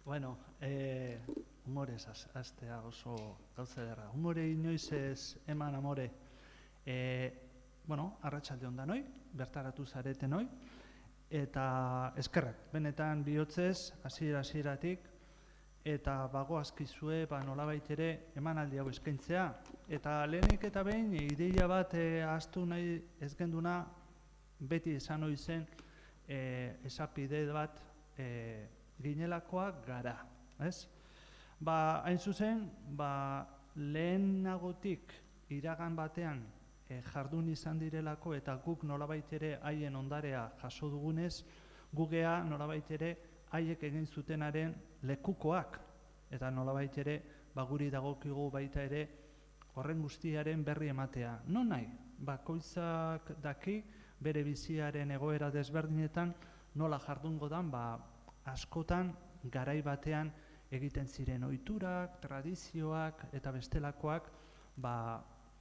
Bueno, humorez hastea oso gauza ederra. Humore inoiz ez eman amore. Arratsalde on danoi, bertaratu zareten hoi. Eta eskerrak, benetan bihotzez, hasieratik eta bagoazkizue nolabait ere emanaldi hau eskaintzea. Eta lehenik eta behin, ideia bat ahaztu nahi ez genduna, beti esan hori zen, esapide bat ginelakoak gara, ez? Hain zuzen, lehenagotik iragan batean jardun izan direlako eta guk nolabait ere haien ondarea jaso dugunez, gugea nolabait ere haiek egin zutenaren lekukoak eta nolabait ere guri dagokigu baita ere horren guztiaren berri ematea. Non nahi, bakoitzak daki bere biziaren egoera desberdinetan nola jardungo dan, askotan garai batean egiten ziren ohiturak, tradizioak eta bestelakoak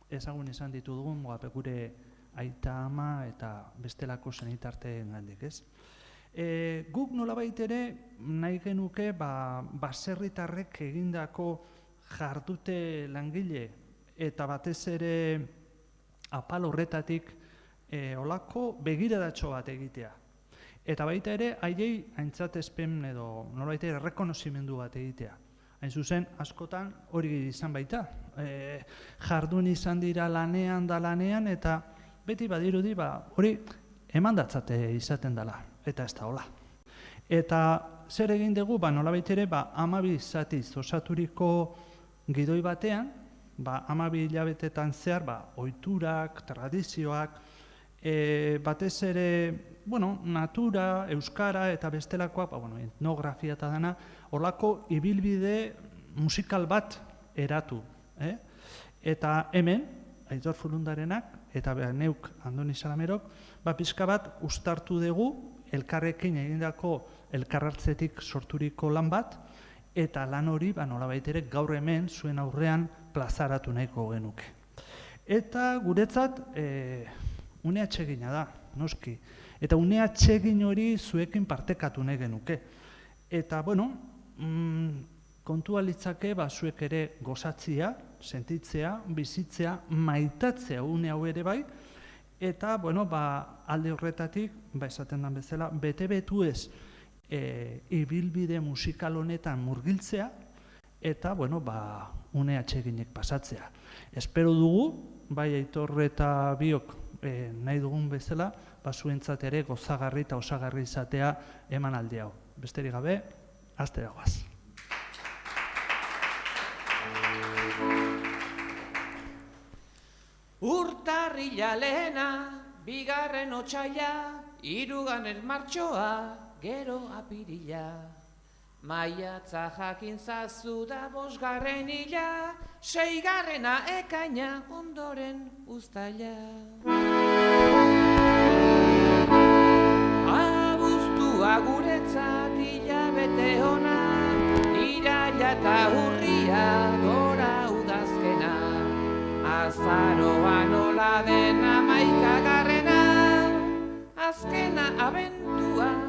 ezagun izan ditugun gure aita ama eta bestelako senitarteen gandik, ez? Guk nolabait ere nahi genuke baserritarrek egindako jardute langile eta batez ere apal horretatik olako begiradatxo bat egitea. Eta baita ere, haiei aintzatespen edo nolabait ere errekonozimendu bat egitea. Hain zuzen, askotan hori izan baita. Jardun izan dira lanean eta beti badirudi hori emandatzate izaten dela, eta ez da hola. Eta zer egin dugu, nolabait ere, 12 zatiz osaturiko gidoi batean, 12 hilabetetan zehar, ohiturak, tradizioak, batez ere, natura, euskara eta bestelakoak, etnografia eta dana, horlako ibilbide musikal bat eratu. Eta hemen, Aitor Furundarenak eta neuk Andoni Salamerok, pixka bat uztartu dugu elkarrekin egindako elkarrartzetik sorturiko lan bat, eta lan hori nolabait ere gaur hemen zuen aurrean plazaratu nahiko genuke. Eta guretzat une atsegina da, noski. Eta une atsegin hori zuekin partekatu nahi genuke. Eta, kontua litzake zuek ere gozatzea, sentitzea, bizitzea, maitatzea une hau ere bai, eta, alde horretatik, esaten den bezala, bete-betu ez ibilbide musikal honetan murgiltzea, eta, une atseginek pasatzea. Espero dugu, bai Aitor eta biok nahi dugun bezala, zuentzat ere gozagarri eta osagarri izatea emanaldi hau. Besterik gabe, hastera goaz. Urtarrila lehena, bigarren otsaila, hirugarren martxoa, gero apirila. Maiatza jakin zazu da 5. hila, 6. ekaina ondoren uztaila. Abuztua guretzat hilabete ona, iraila eta urria gora udazkena. Azaroa nola den 11. azkena abentua 12.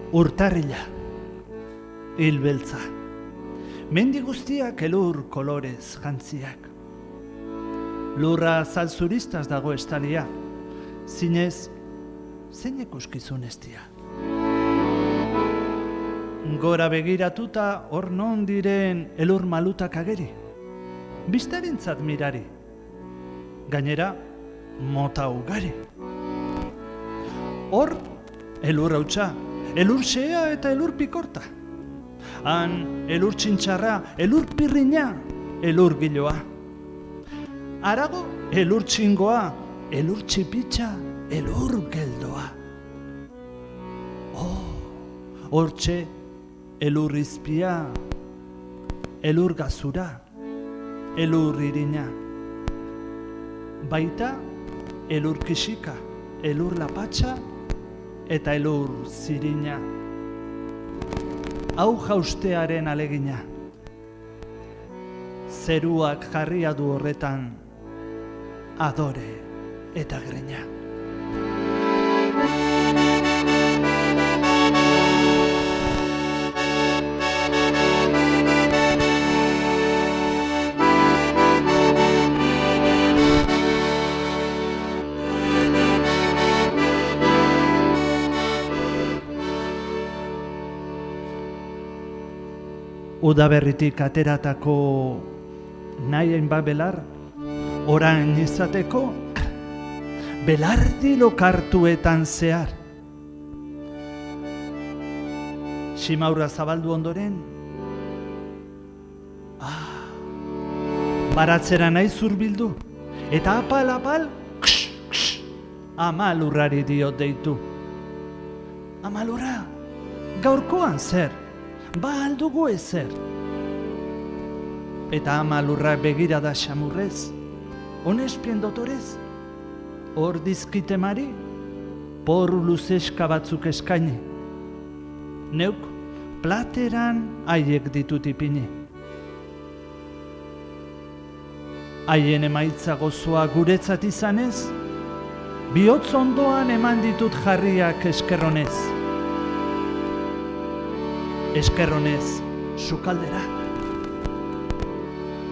Urtarrila, hil beltza, mendi guztiak elur kolorez jantziak. Lurra zalzuristaz dago estalia, zinez, zeinek uskizun estia. Gora begiratuta hor non diren elur malutak ageri, biztarentzat mirari, gainera mota ugari. Hor, elur hautsa, elur xea eta elur pikorta. Han, elur txintxarra, elur pirriña, elur giloa. Arago, elur txingoa, elur txipitxa, elur geldoa. Hortxe, elur izpia, elur gazura, elur irina. Baita elur kisika, elur lapatxa eta elur zirina. Hau jaustearen alegina. Zeruak jarria du horretan adore eta greina. Udaberritik ateratako nahi hainbat belar, orain izateko, belardi lokartuetan zehar. Simaurra zabaldu ondoren, baratzera nahi zurbildu, eta apal, amalurrari diot deitu. Amalurra, gaurkoan zer? Ba aldugu ezer. Eta amalurra begirada xamurrez, honespien dotorez, hor dizkitemari, por luzeska batzuk eskaini. Neuk plateran haiek ditut ipini. Haien emaitza gozoa guretzat izanez, bihotz ondoan eman ditut jarriak eskerronez. Eskerronez, sukaldera.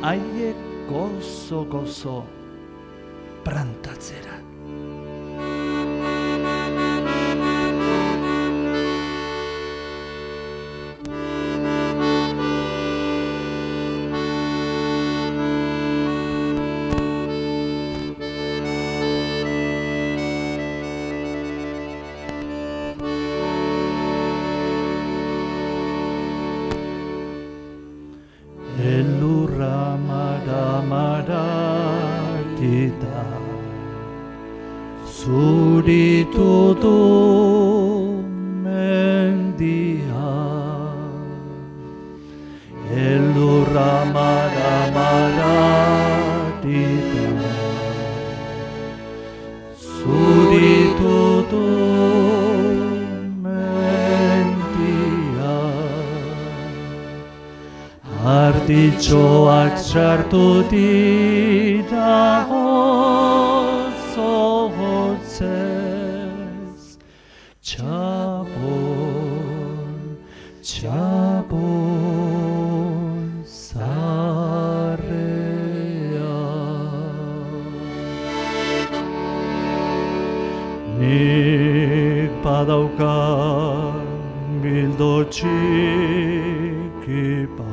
Haiek gozo, prantatzera. Elurra maramartita zuritu du mendia. Elurra maramartita zuritu du Artitxoak sartu dira hotzez, txapon zarrea. Nik badauka bildo txiki bat,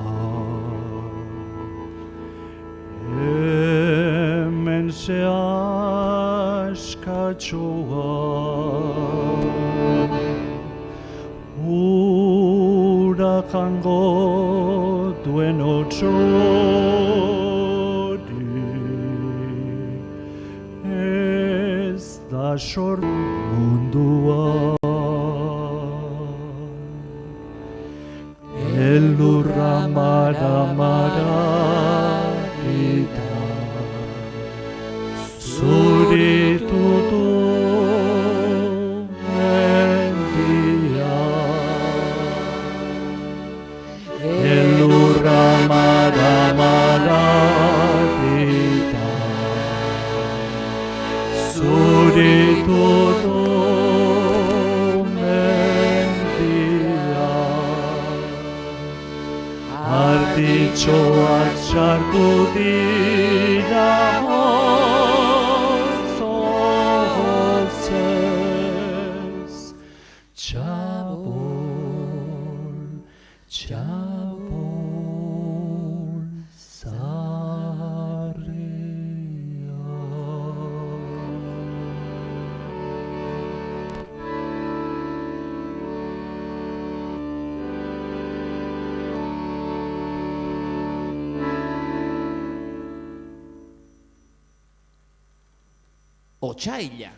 hemen ze askatxoa, hurakango duen otxori, ez da sortu mundua. Elurra maramarita zuritu du mendia. Elurra maramarita zuritu du Artitxoak sartu dira hotzez, txapon zarrea. Otsaila.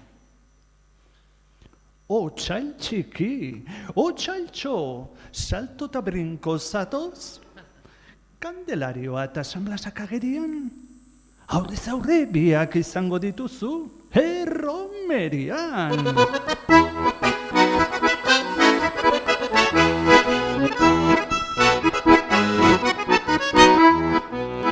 Otsail txiki, otsailtxo, salto eta brinko zatoz? Kandelarioa eta San Blasak agerian? Aurrez aurre biak izango dituzu, erromerian!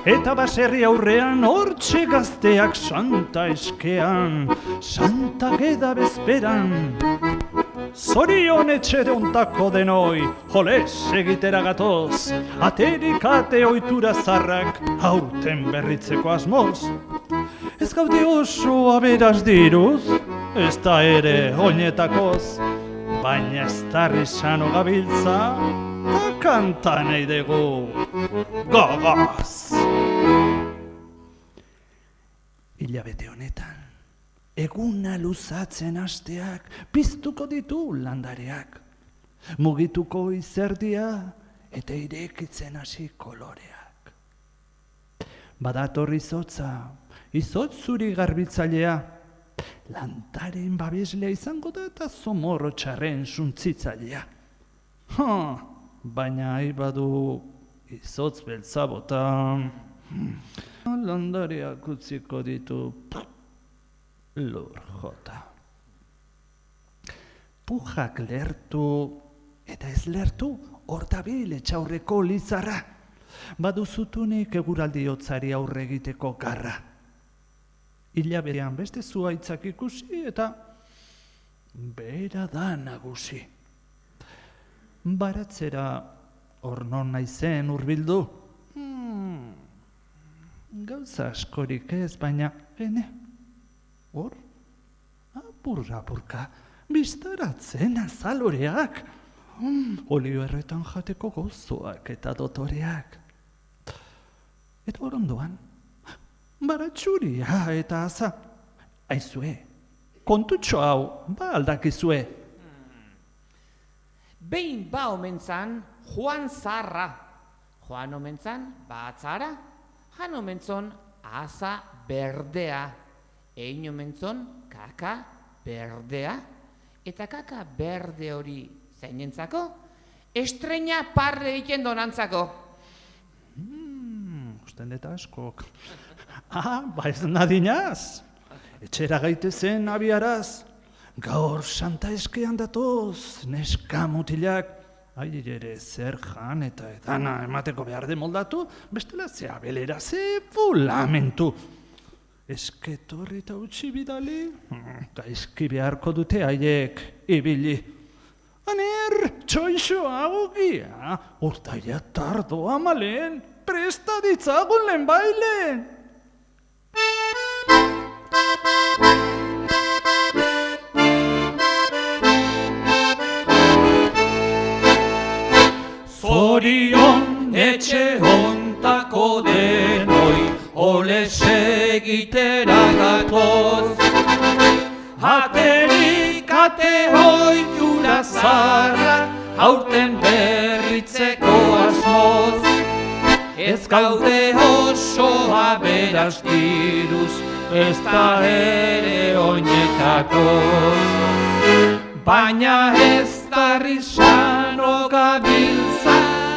Eta baserri aurrean hortxe gazteak santa eskean, santa geda bezperan. Zorion etxere ontako denoi, joles egitera gatoz, aterik ate ohitura zarrak, aurten berritzeko asmoz. Ez gaude oso aberaz diruz, ez da ere oinetakoz, baina ez darri sano gabiltza, ta kanta nahi dugu, gogoz! Hilabete honetan, eguna luzatzen hasteak piztuko ditu landareak. Mugituko izerdia eta irekitzen hasi koloreak. Badator izotza, izotz zuri garbitzailea. Lantaren babeslea izango da eta zomorro txarren suntzitzailea. Baina aibadu izotz beltza bota. Landareak utziko ditu lur jota. Pujak lertu eta ez lertu hor dabil etxaurreko lizarra. Baduzutunik eguraldi hotzari aurre egiteko garra. Hilabetean beste zuhaitzak ikusi eta bera da nagusi. Baratzera hor non naizen hurbildu. Gauza askorik ez, baina ene, hor, apurka, biztaratzen azaloreak, olio erretan jateko gozoak eta dotoreak. Eta hor ondoan, baratxuria eta aza, aizue, kontutxo hau, ba aldakizue. Behin ba omentzan, Juan Zarra. Juan omentzan, ba atzara. Han omentzon, aza berdea. Ein omentzon, kaka berdea. Eta kaka berde hori zeinentzako? Estreina parre egiten donantzako. Usten eta askok. Ba ez nadinaz. Etxera gaitezen abiaraz. Gaur santa eskean datoz, neska mutilak. Ere zer jan eta edana emateko behar de moldatu, bestela ze abelera ze fulamentu. Esketorri eta utzi bidali, gaizki beharko dute haiek ibili. Aner, txoixo augia, urtaia tardo amalen, presta ditzagun lehen bailen. Zorion etxe hontako denoi, ole segitera gatoz. Aterik ate ohitura zarra, aurten berritzeko asmoz. Ez gaude oso aberaz diruz, ez da ere oinetakoz. Baina ez darri sano gabiltza,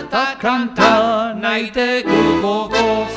ta kanta naitegu gogoz.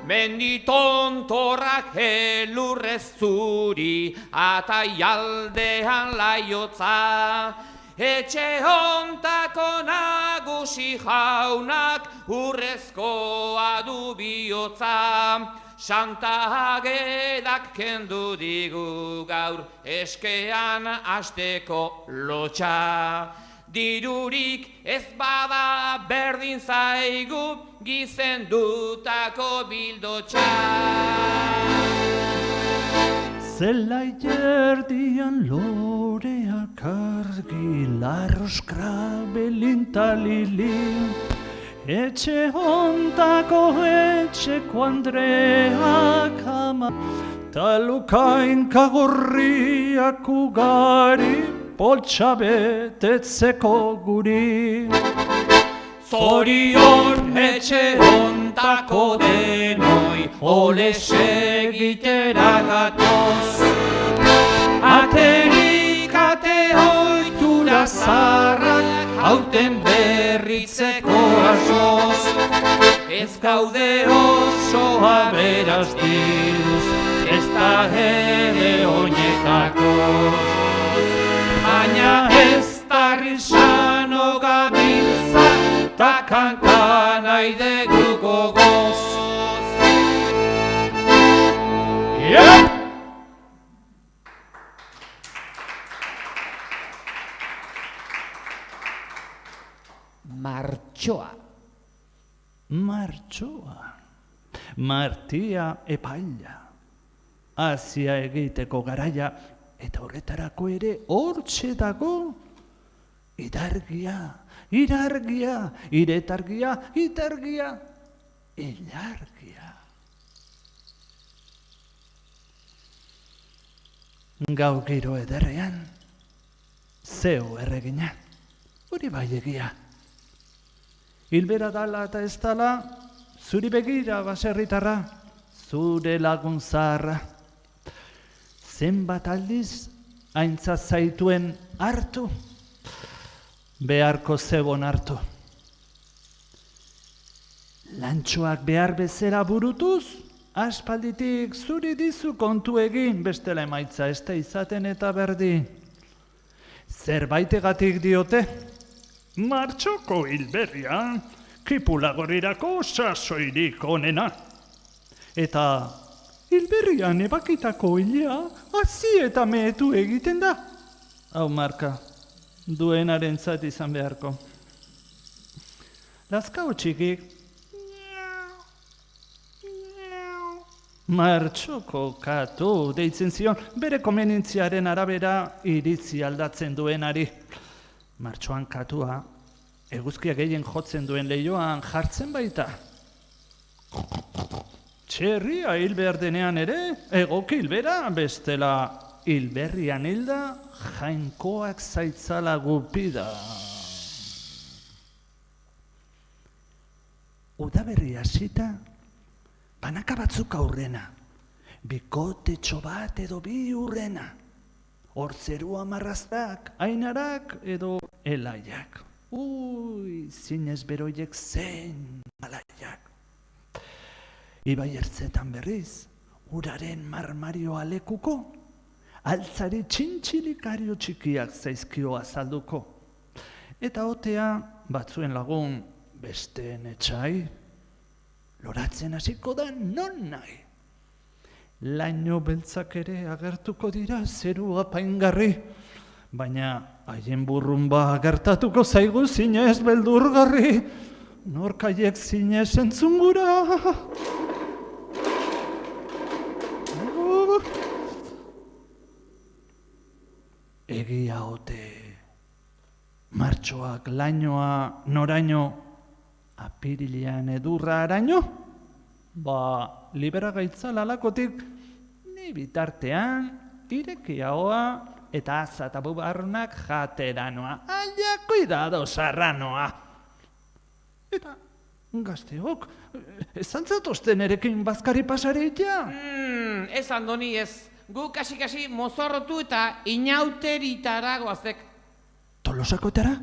Menditontorrak elurrez zuri, atai aldean laiotza. Etxe hontako nagusi jaunak, urrezkoa du bihotza. Santa Agedak kendu digu gaur, eskean hasteko lotxa. Dirurik ez bada berdin zaigu, gizendutako bildotxa. Zelai erdian loreak argi, larroskra belintalili. Etxe hontako etxeko Andreak ama, talukain kagorriak ugari, poltsa betetzeko guri. Zorion etxe hontako denoi, ole segitera gatoz. Aterik dira zarrak hauten berritzeko asoz. Ez gaude oso aberaz diruz, ez da ere oinetakoz. Baina ez da risano gabiltza, ta kanta nahi dugu gogoz. Martxoa. Martxoa. Martia epaila. Azia egiteko garaia, eta horretarako ere hortxe dago idargia, irargia, iretargia, itargia, ilargia. Gau giro ederrean, zeu erregina, hori bai egia. Hilbera dala eta ez dala, zuri begira baserritarra, zure lagun zaharra. Zenbat aldiz, aintzat zaituen hartu, beharko zebon hartu. Lantxoak behar bezera burutuz, aspalditik zuri dizu kontu egin, bestela emaitza ez da izaten eta berdi. Zerbaitegatik diote, martxoko hilberria, kipulagorirako sasoirik onena. Eta hilberrian ebakitako hilea, hazi eta mehetu egiten da. Hau marka, duenaren zat izan beharko. Lazkao txikik, martxoko katu deitzen zion, bere komenientziaren arabera iritzi aldatzen duenari. Martxoan katua, eguzkia gehien jotzen duen lehioan jartzen baita. Txerria hil behar denean ere, egoki hilbera, bestela hilberrian hilda, jainkoak zaitzala gupida. Udaberri hasita, banaka batzuk aurrena, bikotetxo bat edo bi urrena. Hor zerua marraztak, ainarak edo elaiak. Ui, zinez beroiek zen alaiak. Ibai ertzetan berriz, uraren marmarioa lekuko, altzari txintxilikario txikiak zaizkio azalduko. Eta otea, batzuen lagun, besteen etxai, loratzen hasiko da non nahi. Laino beltzak ere agertuko dira zeru apaingarri, baina haien burrumba gertatuko zaigu zinez beldurgarri, norkaiek zinez entzungura. Egia ote, martxoak lainoa noraino, apirilean edurra araino? Ba, libera gaitza lalakotik, ni bitartean, irekiaoa eta azatabu barrunak jateranoa. Aia, cuidado, sarranoa. Eta, gazteok, ez antzatozten erekin bazkari pasaritia? Ez andoni ez, gu kasi mozorrotu eta inauteritara goazek. Tolosakotara?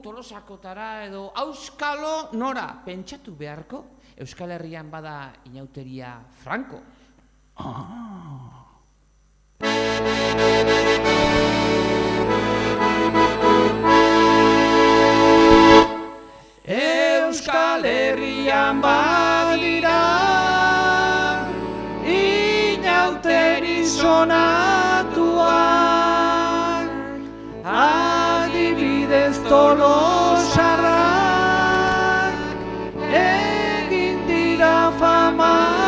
Tolosakotara edo auskalo nora pentsatu beharko? Euskal Herrian bada inauteria franko. Euskal Herrian badira inauteri sonatuak, adibidez Tolosarrak egin dira famatuak.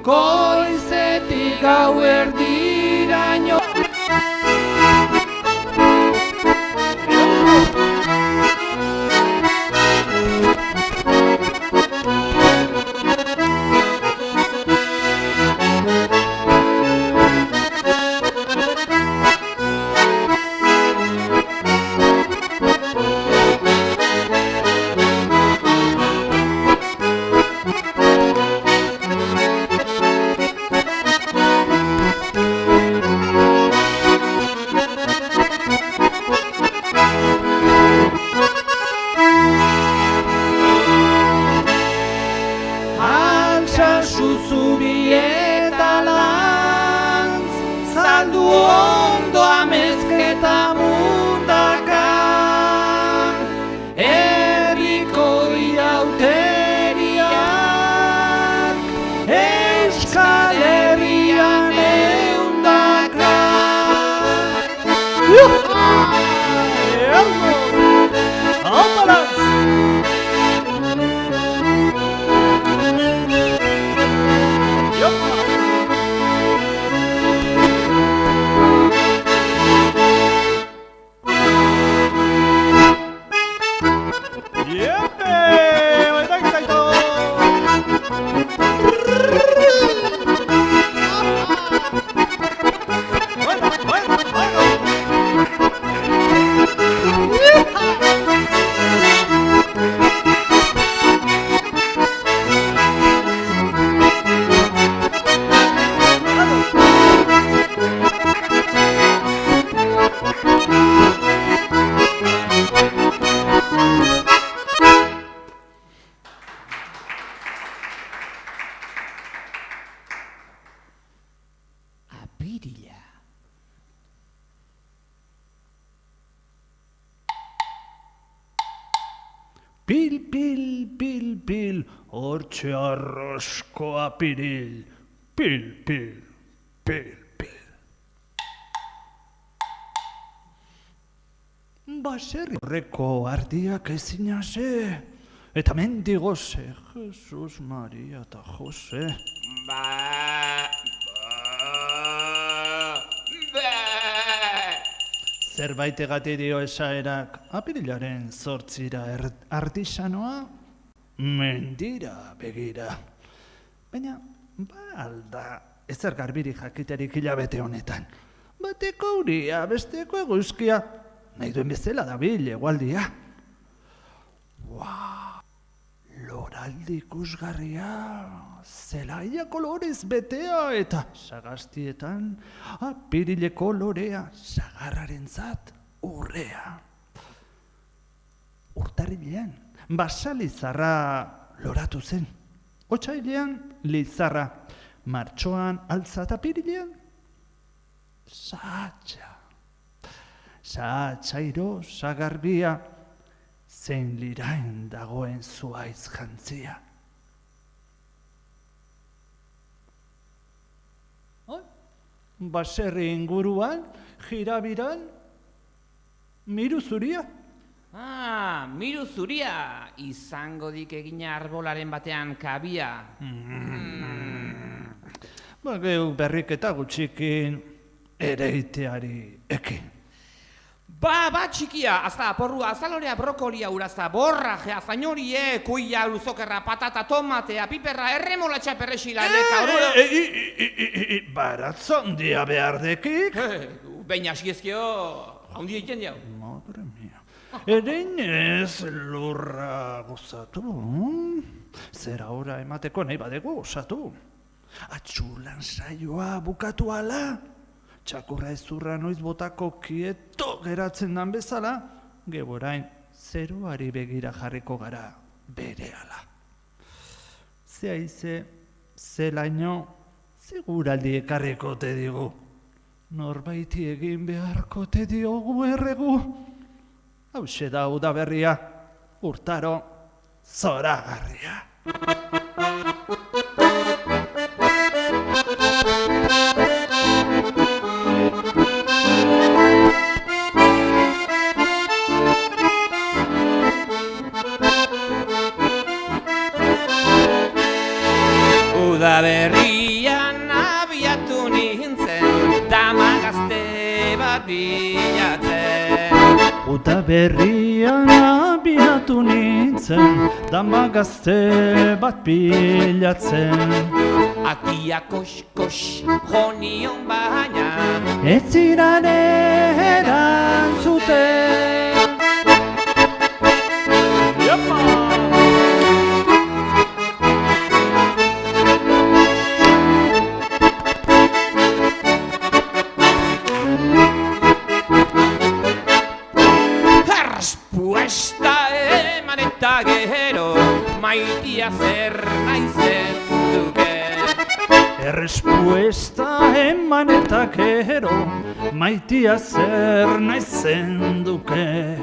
goizetik gauerdiraino. Ondo amezketa mundaka, herriko irauteriak, Euskal Herrian eundaka. Apirila. Pil, pil, pil, pil, hortxe arrosko apiril. Pil, pil, pil, pil. Baserri horreko ardiak ezina ze, eta mendigoze, Jesus, Maria eta Jose. Zerbait egati dio esaerak, apirilaren 8 artisanoa, mendira begira. Baina, alda, ezer garbirik jakiterik hilabete honetan. Bateko uria, besteko eguzkia, nahi duen bezala dabil egualdia. Loraldi ikusgarria, zelaia kolorez betea eta sagastietan apirileko lorea sagarrarentzat urrea. Urtarrilean, basalizarra loratu zen. Otsailean, lizarra. Martxoan, altzat apirilean, sahatxa. Sahatxairo, sagarbia, zein liraen dagoen zuaiz jantzia. Baserri inguruan, jirabiran, miru zuria. Miru zuria, izango dik egina arbolaren batean kabia. Geu berriketa gutxikin ereiteari ekin. Ba txikia, azta porrua, azalorea, brokolia, urazta, borrajea, zainorie, kuia, luzokerra, patata, tomatea, piperra, erremolatxa, perrexila, eleka, Baratzondia behar dekik? Behin asiezkio, haundi egiten jau. Madre mia. Erinez lurra gozatu. Zera ora emateko nahi badegu osatu. Atxulan saioa bukatu ala. Txakurra ezurra noiz botako kieto geratzen dan bezala, geborain zeruari begira jarriko gara berehala. Ze haize, ze laino, seguraldi ekarriko te digu. Norbaiti egin beharko te diogu erregu. Hauxe da udaberria, urtaro zoragarria. Udaberria Da berrian abiatu nintzen, dama gazte bat bilatzen. Atia kos-kos jonion baina, Ez ziran erantzuten. Respuesta eman eta gero, maitia zer naizen duke. Errespuesta eman eta gero, maitia zer naizen duke.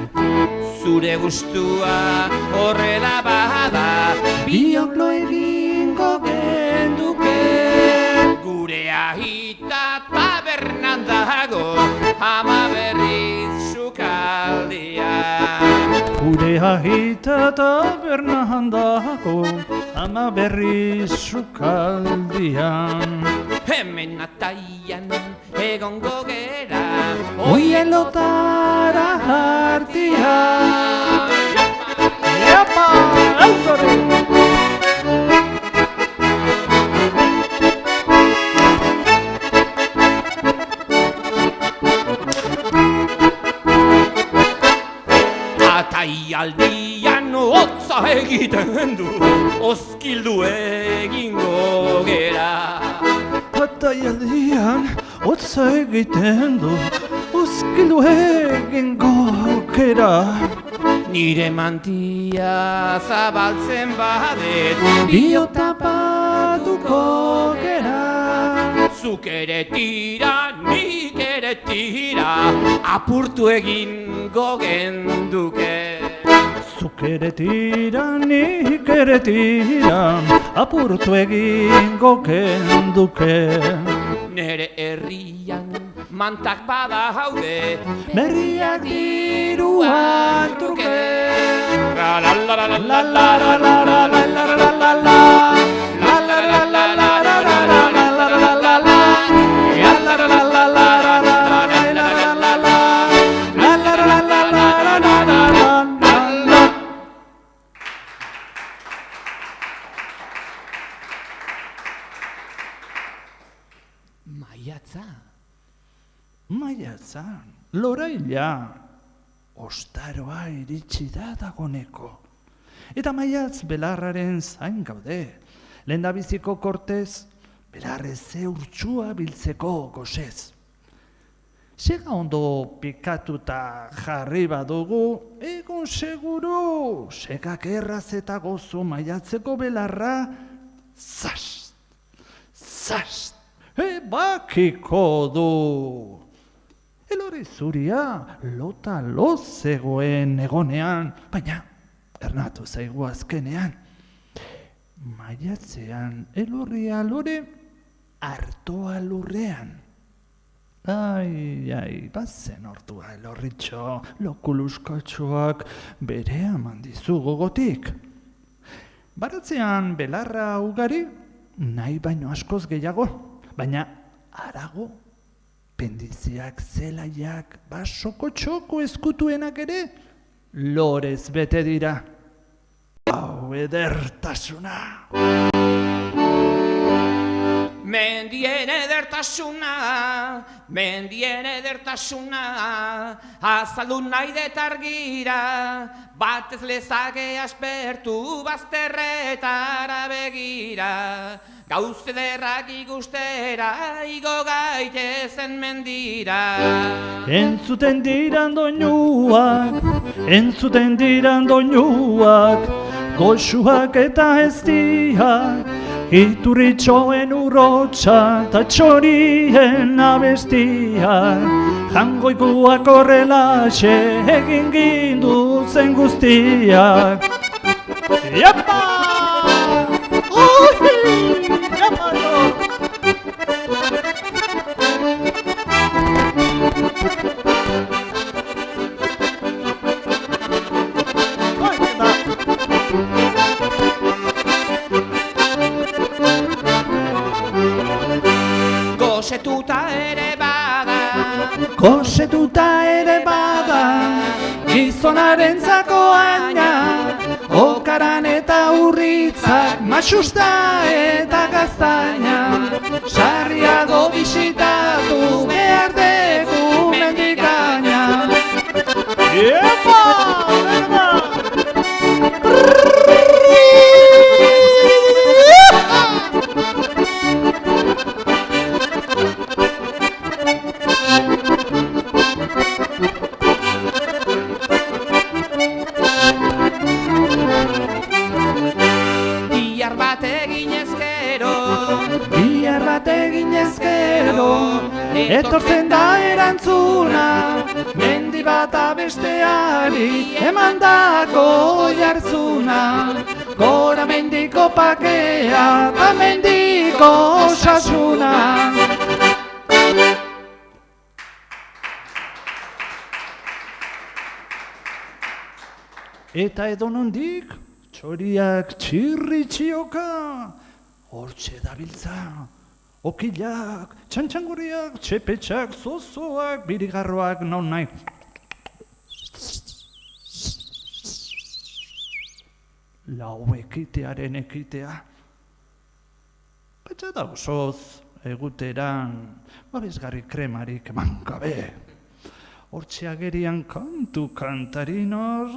Zure gustua horrela bada, Biok lo egingo genduke. gure ahita tabernan dago, ama berriz sukaldia. Gure ahita tabernan dago, ama berriz sukaldian. Hemen ataian egongo gera, Oien lotara hartian. Epa, autore! Ataialdian hotza egiten du, oskildu egingo gera. Ataialdian hotza egiten du, oskildu egingo gera. Nire mantia zabaltzen badet, Biota batuko gera. zuk ere tira, nik ere tira, apurtu egingo genduke. Zuk ere tira, nik ere tira, apurtu egingo genduke. Nere herrian mantak bada haude, Berriak diruan truke. la la la la La la la la la la la la la la. La la la la la la la la la la la la la. La la la la la la la la la la la la la. La la la la la la la la la la. Maiatza. Maiatzan, loraila, ostaroa iritsi da dagoneko. Eta maiatz belarraren zain gaude. Lehendabiziko kortez, belarreze urtsua biltzeko gozez. Sega ondo pikatuta jarri badugu, egon seguru, segak erraz eta gozo maiatzeko belarra, zast, zast, bakiko du. Elore zuria lota lo zegoen egonean, baina ernatu zaigu azkenean. Maiatzean elorria lore hartoa lurrean. Ai, bazen ordua elorritxo, lokuluskatxoak bere eman dizu gogotik. Baratzean belarra ugari, nahi baino askoz gehiago, baina harago, pendiziak, zelaiak, basoko txoko eskutuenak ere, lorez bete dira. Hau edertasuna! Mendien edertasuna, mendien edertasuna, azaldu nahi detargira, batez lezake aspertu bazterretara begira, gauz ederrak ikustera, igo gaitezen mendira. Entzuten diran doinuak, goxuak eta eztiak, iturritxoen urrotxa eta txorien abestiak, jangoikuak horrelaxe egin ginduzen guztiak. Iapa! Iapa! Gosetuta ere bada, Gosetuta ere bada, gizonarentzako aina, okaran eta urritzak, matxusta eta gaztaina, sarriago bisitatu behar dugu mendikaina. Iepa! Bihar bat eginez gero, etortzen da erantzuna, mendi bata besteari emandako jartzuna. Gora mendiko pakea eta mendiko osasuna. Eta edonondik, txoriak txirritxioka, hortxe dabiltza, okilak, txantxangurriak, txepetxak, zozoak, birigarroak, non nahi. Lau ekitearen ekitea. Petxe da osoz, eguteran, babesgarri kremarik eman gabe. Hortxe agerian kantu kantarin hor.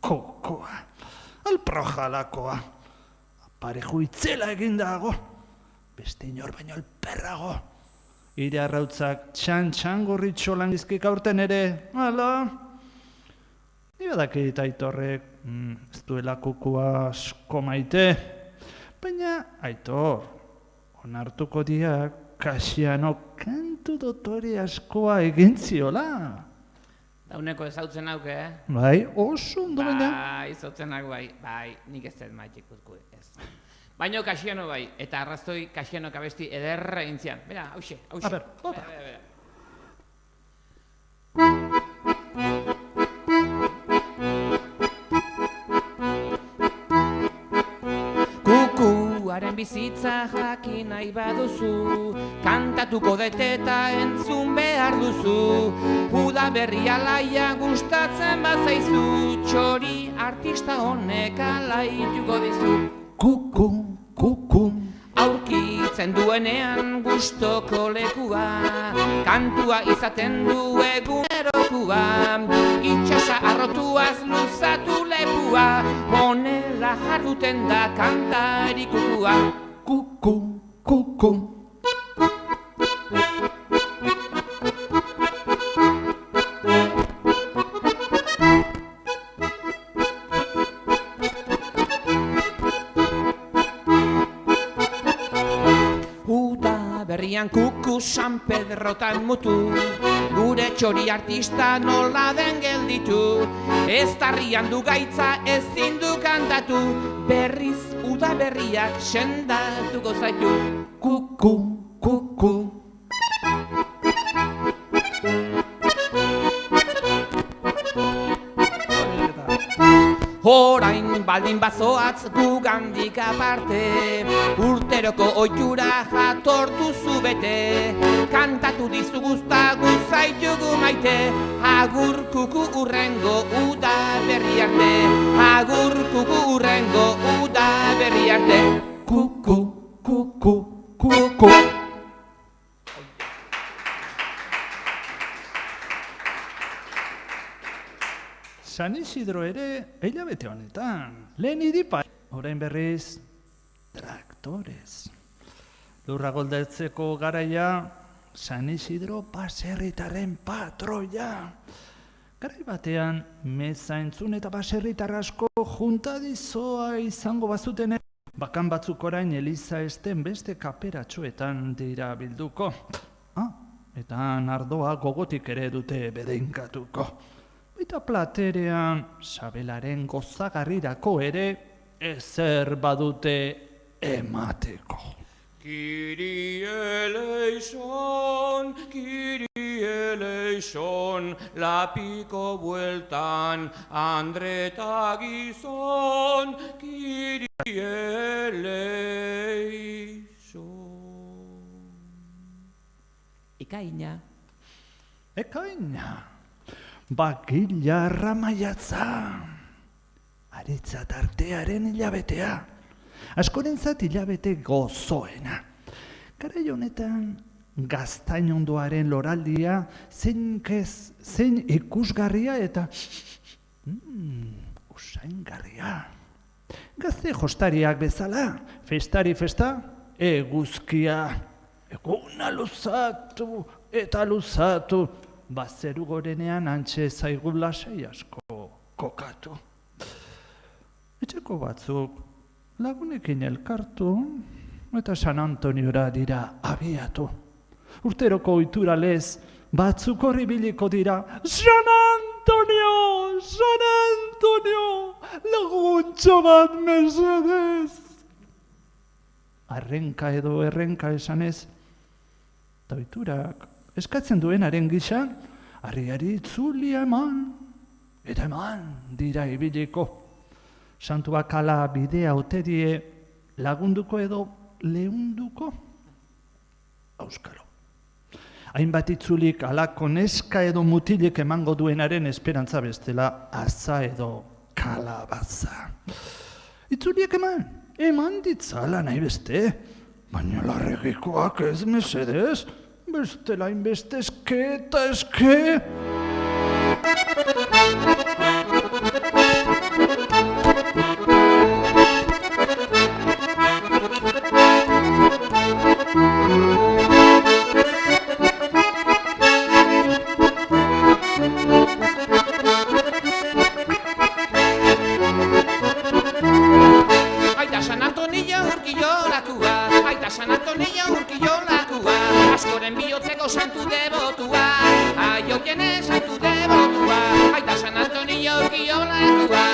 Kokoa, alprojalakoa, apareju itzela egin dago, beste inor baino alperrago. Ire arrautzak txantxangurritxo langizkik aurten ere, ala. Ni badakit Aitorrek ez duela kukua asko maite, baina Aitor, onartuko diak Kasiano kantu dotore askoa egin ziola. Dauneko ezautzen hauke, Bai, oso ondo baina. Bai, izautzen hau bai, nik ez dut maitik utku ez. Baina Kasiano bai, eta arrazoi Kasianok abesti ederra egin zian. Bera, hauxe. A ber, bota. Kukuaren bizitza jakin nahi baduzu, kantatuko dut eta entzun behar duzu. Uda berria laia gustatzen bazaizu, txori artista honek alaituko dizu. Kuku, kuku. Aurkitzen duenean gustoko lekua, kantua izaten du egunerokua. Itxasa arrotuaz luzatu lepua, honela jarduten da kantari kukua. Kuku, kuku. Berrian kuku San Pedrotan mutu, gure txori artista nola den gelditu. Ez tarrian du gaitza ezin du kantatu, berriz uda berriak sendatuko zaitu. Kuku, kuku. Orain baldin bazoatz gugandik aparte, urteroko ohitura jatortu zu bete. Kantatu dizu guztagu zaitugu maite, agur kuku urrengo uda berri arte. Agur kuku urrengo uda berri arte. Kuku, kuku, kuku. San Isidro ere hilabete honetan, lehen iripa. Orain berriz, traktorez. Lurra goldatzeko garaia, San Isidro baserritarren patroia. Garai batean, meza entzun eta baserritar asko juntadizoa izango bazuten, bakan batzuk orain eliza esten beste kaperatxoetan dira bilduko. Eta nardoa gogotik ere dute bedeinkatuko. Eta platerean, sabelaren gozagarrirako ere, ezer badute emateko. Kyrie eleison, lapiko bueltan, andre eta gizon, Kyrie eleison. ekaina. Ekaina, bagilarra maiatza, aritza tartearen hilabetea, askorentzat hilabete gozoena. Garai honetan, gaztainondoaren loraldia, zein ikusgarria eta usaingarria. Gazte jostariak bezala, festari festa, eguzkia, eguna luzatu eta luzatu, bazeru gorenean antxe zaigu lasai asko kokatu. Etxeko batzuk lagunekin elkartu eta San Antoniora dira abiatu. Urteroko ohitura lez, batzuk horribiliko dira, San Antonio, San Antonio, laguntxo bat mesedez. Arrenka edo errenka esanez, eta ohiturak eskatzen duenaren gisa, harriari itzulia eman, eta eman dira ibiliko. Santuak ala bidea ote die lagunduko edo leunduko? Auskalo. Hainbat itzulik alako neska edo mutilik emango duenaren esperantza bestela aza edo kalabaza. Itzuliek eman ditzala nahi beste, baina larregikoak ez mesedez, bestela hainbeste eske eta eske. Askoren bihotzeko santu debotua, aioiene santu debotua, aita San Antonio urkiolakua.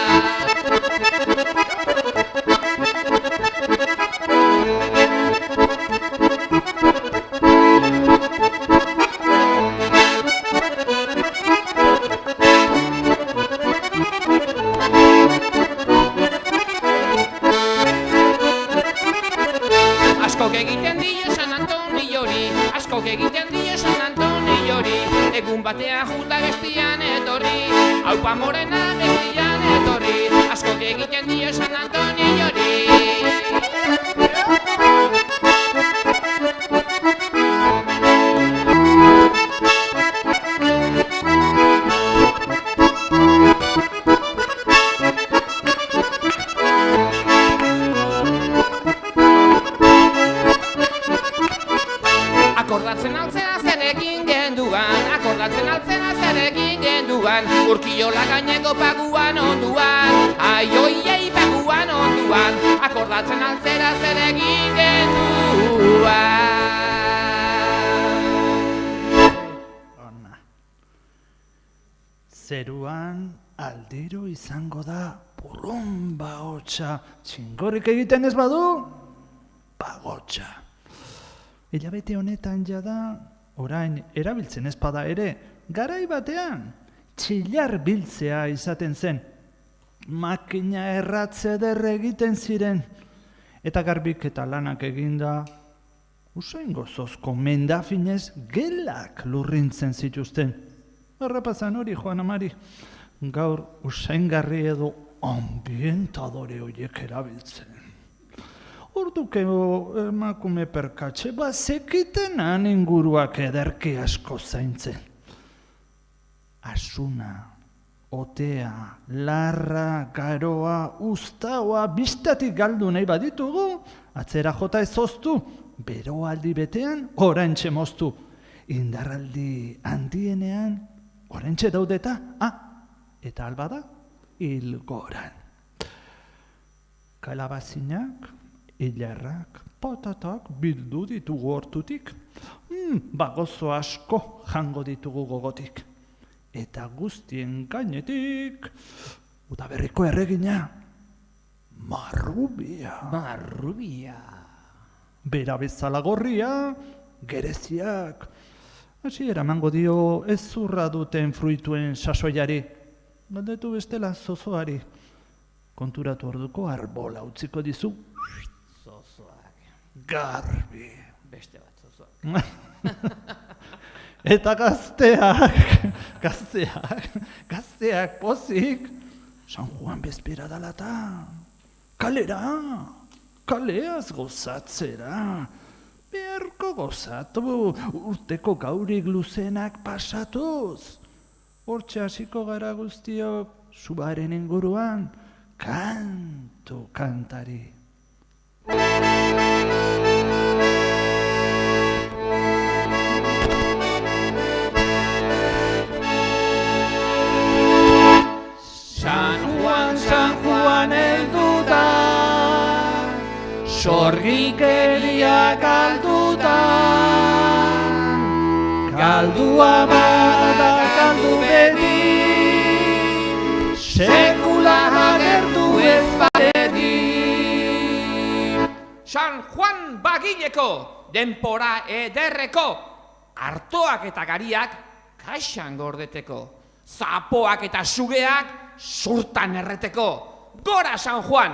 Askok egiten dio San Antoniori, askok egiten dio San Antoniori, egun batean juta bestian etorri, aupa morena bestian etorri, askok egiten dio San Antoniori. Akordatzen altzena zer egin genduan, urkiola gaineko paguan onduan, aioiei paguan onduan, akordatzen altzera zer egin genduan. Zeruan aldiro izango da burrumba hotxa, txingorrik egiten ez badu, pagotxa. Hilabete honetan jada, orain erabiltzen ezpada ere, garai batean, txillar biltzea izaten zen. Makina erratze ederre egiten ziren, eta garbik eta lanak eginda, usain gozozko mendafinez gelak lurrintzen zituzten. Errapazan hori, Joan Amari, gaur usaingarri edo ambientadore horiek erabiltzen. Ordukeo emakume perkatxe bazekitenan inguruak ederki asko zaintzen. Asuna, otea, larra, garoa, uztaua, bistatik galdu nahi baditugu, atzera jota ezoztu, beroaldi betean oraintxe moztu. Indarraldi handienean oraintxe daudeta, eta albada, hilgoran. Kalabazinak, hilarrak, patatak bildu ditugu hortutik. Bagozo asko jango ditugu gogotik. Eta guztien gainetik, udaberriko erregina, marrubia. Marrubia. Bera bezala gorria, gereziak. Hasi eramango dio ez zurra duten fruituen sasoiari. Galdetu bestela zozoari. Konturatu orduko arbola utziko dizu. Zozoak. Garbi. Beste bat zozoak. Eta gazteak pozik, San Juan bezpera dalata, kaleaz gozatzera, beharko gozatu, urteko gaurik luzenak pasatuz. Hortxe hasiko gara guztiok, subaren inguruan, kantu kantari. San Juan heldu da, sorgikeria galdu da, galdua bada galdu beti, sekula agertu ez badedi. San Juan bagileko, denpora ederreko, artoak eta gariak kaxan gordeteko, zapoak eta sugeak zurtan erreteko. Gora San Juan!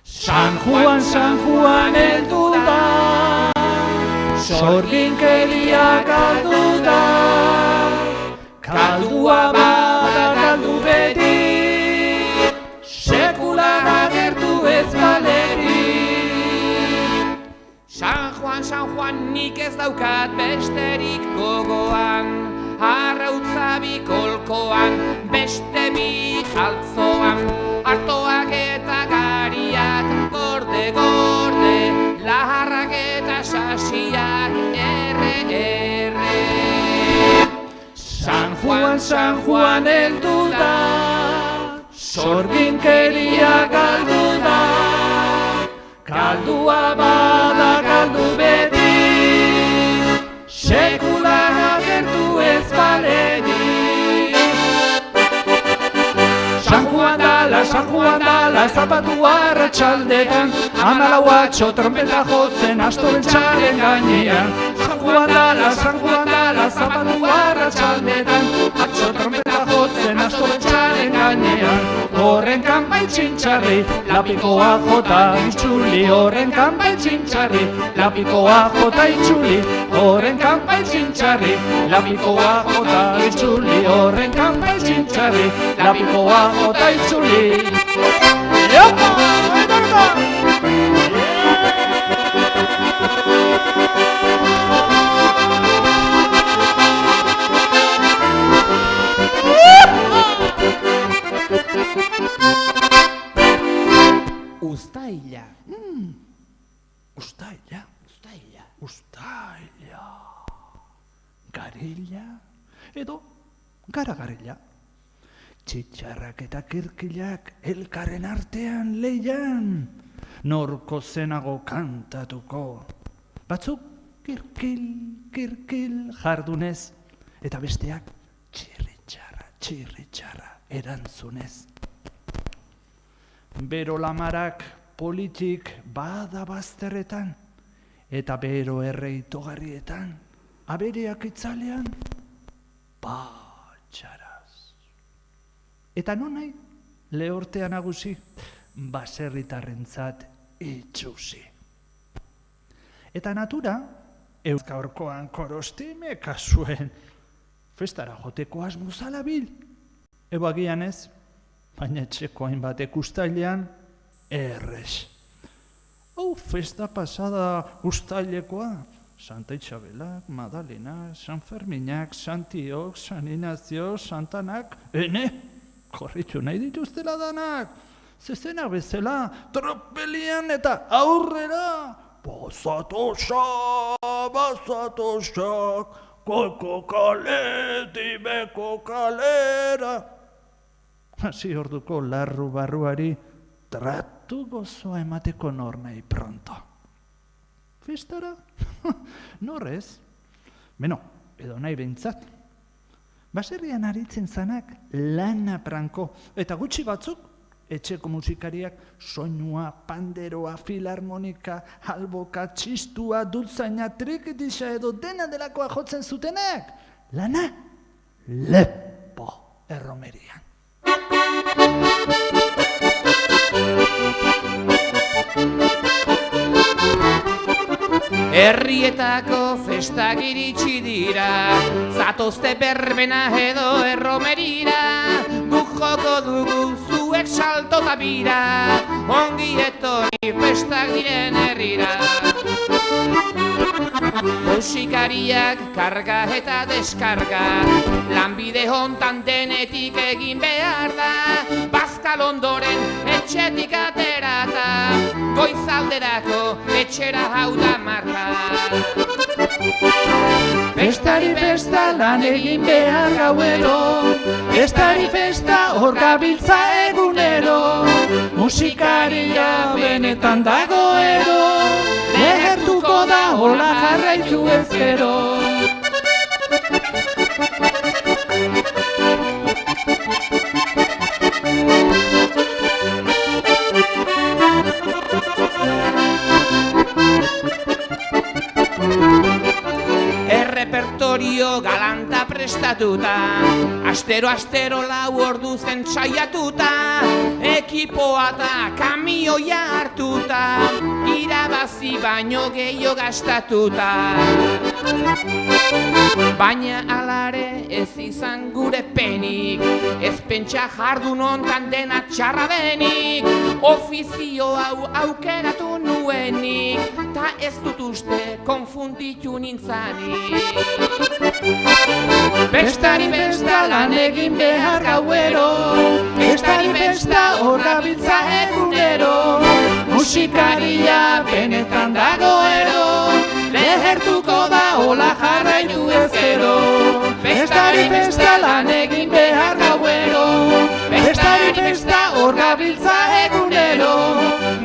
San Juan heldu da, sorginkeria galdu da, galdua bada galdu beti, sekula agertu ez baleri. San Juan, nik ez daukat besterik gogoan, arrautza bi kolkoan, beste bi altzoan, artoak eta gariak gorde, laharrak eta sasiak erre. San Juan heldu da, sorginkeria galdu da, galdua bada galdu beti, sekula agertu ez baleri. San Juan dala, zapatu arratsaldetan, 14 trompeta jotzen asto beltzaren gainean. San Juan dala, zapatu arratsaldetan, 8 trompeta jotzen asto beltzaren gainean. Horren kanpai txintxarri, lapikoa jota itxuli, horren kanpai txintxarri, lapikoa jota itxuli, horren kanpai txintxarri, lapikoa jota itxuli, horren kanpai txintxarri, lapikoa jota itxuli. Yopa! Uztaila. Uztaila. Garilla edo garagarilla. Txitxarrak eta kirkilak elkarren artean leian, norko zenago kantatuko. Batzuk kirkil jardunez, eta besteak txirritxarra erantzunez. Bero lamarak politik bada bazterretan, eta bero erreitogarrietan, abereak itzalean, patxaraz. Eta non nahi, lehortea nagusi, baserritarrentzat itxusi. Eta natura, euskaurkoan korostime kasuen, festara joteko asmuzala bil. Ebo agian ez, baina etxeko hainbatek ustailean, errez. Hau festa pasada ustailekoa, Santa Itxabelak, Madalena, San Ferminak, Santiok, San Inazio, Santanak, korritxu nahi dituztela danak, zezena bezala, tropelian eta aurrera, bazatosak, koiko kaleti beko kalera. Hasi orduko larru barruari, tratu gozoa emateko nor nahi pronto. Festara? Norrez? Beno, edo nahi behintzat. Baserrian aritzen zanak lana pranko, eta gutxi batzuk, etxeko musikariak soinua, panderoa, filarmonika, alboka, txistua, dultzaina, trikitisa edo dena delakoa jotzen zutenak. Lana, lepo erromerian. Herrietako festak iritsi dira, zatozte berbena edo erromerira, guk joko dugu zuek salto eta bira, ongi etorri festak diren herrira. Musikariak karga eta deskarga, lanbide hontan denetik egin behar da, bazkal ondoren etxetik aterata, goizalderako etxera hau da marka. Festari festa lan egin behar gauero, festari festa hor gabiltza egunero, musikaria benetan dagoero, lehertuko da hola jarraitu ezkero. Errepertorio galanta prestatuta, astero lau ordu zen saiatuta, ekipoa eta kamioia hartuta, irabazi baino gehiago gastatuta. Baina alare ez izan gure penik, ez pentsa jardun hontan dena txarra denik, ofizio hau aukeratu nuenik, ta ez dut uste konfunditu nintzanik. Festari festa lan egin behar gauero, festari festa hor gabiltza egunero, musikaria benetan dagoero, lehertuko da hola jarraitu ezkero. Festari festa lan egin behar gauero, festari festa hor gabiltza egunero,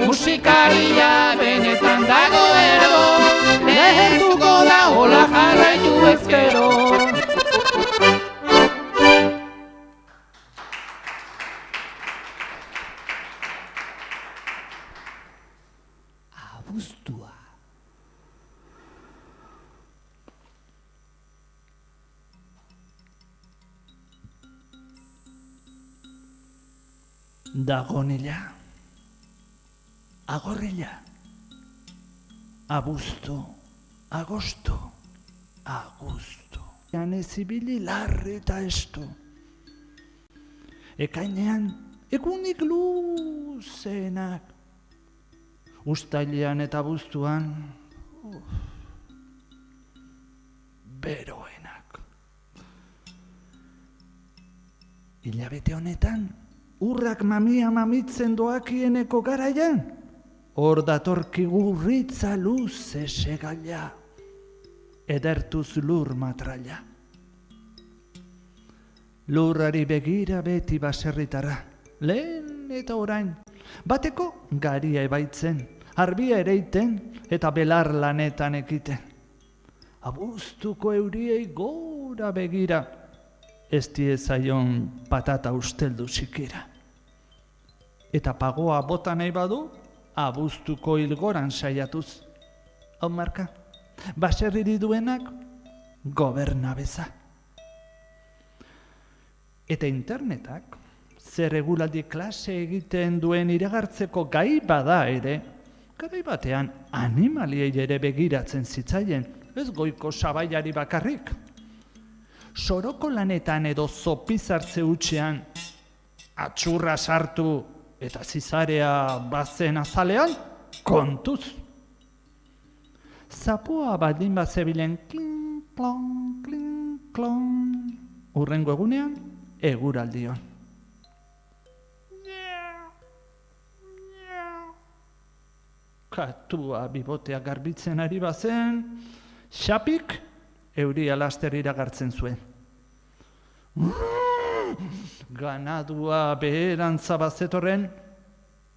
musikaria benetan dagoero, lehertuko da hola jarraitu ezkero. Abuztua. Dagonila, agorrila, abuztu, agosto, agustu. Ezibili larri eta estu. Ekainean, egunik luzenak. Uztailean eta abuztuan, beroenak. Hilabete honetan, urrak mamia mamitzen doakieneko garaian, hor datorkigu ritza luze segaila, edertuz lur matraila. Lurrari begira beti baserritara, lehen eta orain, bateko garia ebaitzen, arbia ereiten eta belar lanetan ekiten. Abuztuko euriei gora begira, ez diezaion patata usteldu sikira. Eta pagoa bota nahi badu, abuztuko hilgoran saiatuz. Hau marka, baserriri duenak goberna beza. Eta internetak, zer egulaldi klase egiten duen iragartzeko gai bada ere, garai batean animaliei ere begiratzen zitzaien, ez goiko sabaiari bakarrik. Soroko lanetan edo zopizartze hutsean, atxurra sartu eta zizarea bazen azalean, kontuz. Zapua baldin bazebilen klin-klon, urrengo egunean, eguraldion. Katua bibotea garbitzen ari bazen, xapik euria laster iragartzen zuen. Ganadua beherantza bazetorren,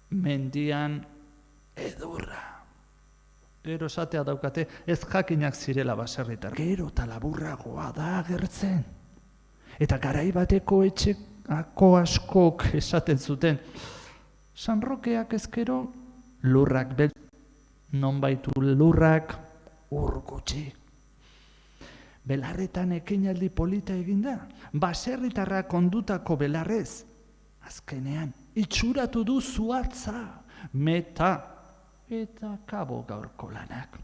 mendian edurra. Gero esatea daukate ez jakinak zirela baserritar. Gero eta laburragoa da agertzen. Eta garai bateko etxeko askok esaten zuten. San Rokeak ezkero lurrak bel, nonbaitu lurrak urgutxi. Belarretan ekinaldi polita eginda, baserritarrak ondutako belarrez. Azkenean, itxuratu du zuatza, meta eta kabo gaurko lanak.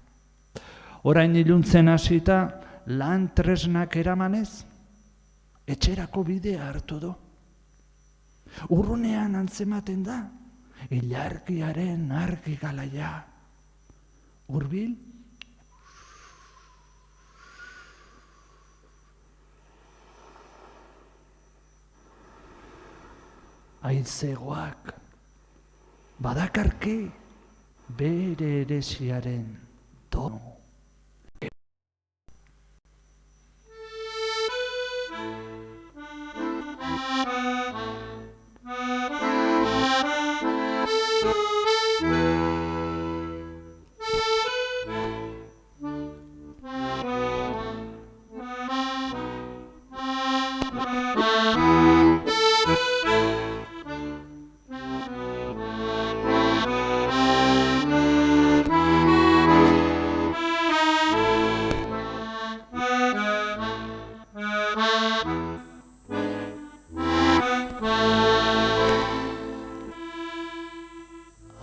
Orain iluntzen hasita, lan tresnak eramanez, etxerako bidea hartu du. Urrunean antzematen da, ilargiaren argi galaia. Hurbil, haizegoak, badakarki bere eresiaren donu.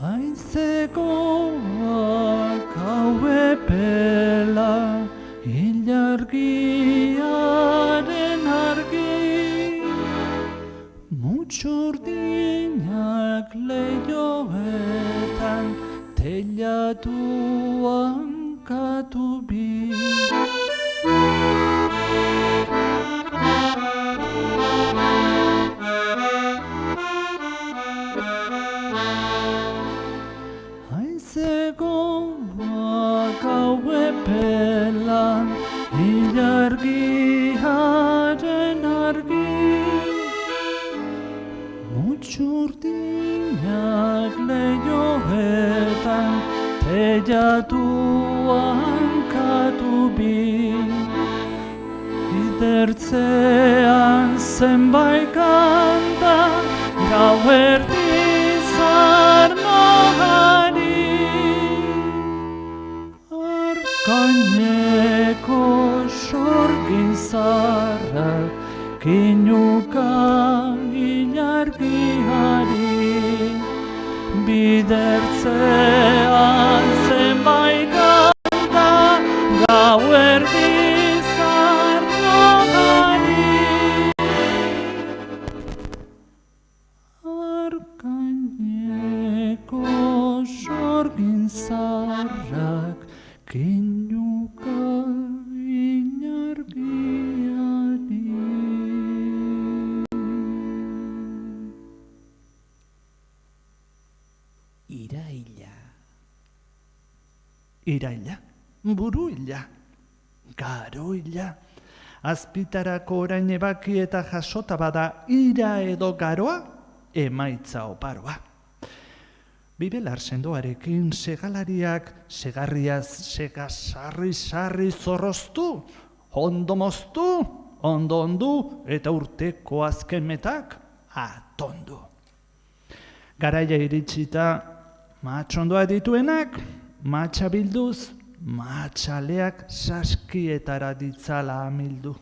Haizegoak hauepela ilargiaren argi, mutxurdinak lehioetan teilatuan katu bi. Haizegoak hauepela ilargiaren argi, mutxurdinak lehioetan teilatuan katu bi. Idertzean zenbait kanta gauerdi zarnogari, arkaineko sorgin zarrak kinuka ilargiari. Bidertzean zenbait kanta gauerdi zarnogari, arkaineko sorgin zarrak kinuka ilargiari. Iraila. Iraila, buruila, garoila, azpitarako orain ebaki eta jasota bada ira edo garoa, emaitza oparoa. Bibelar sendoarekin segalariak segarriaz sega sarri zorroztu, ondo moztu, ondo ondu eta urteko azken metak atondu. Garaia iritsita matxondoa dituenak, matxa bilduz, matxaleak saskietara ditzala amildu.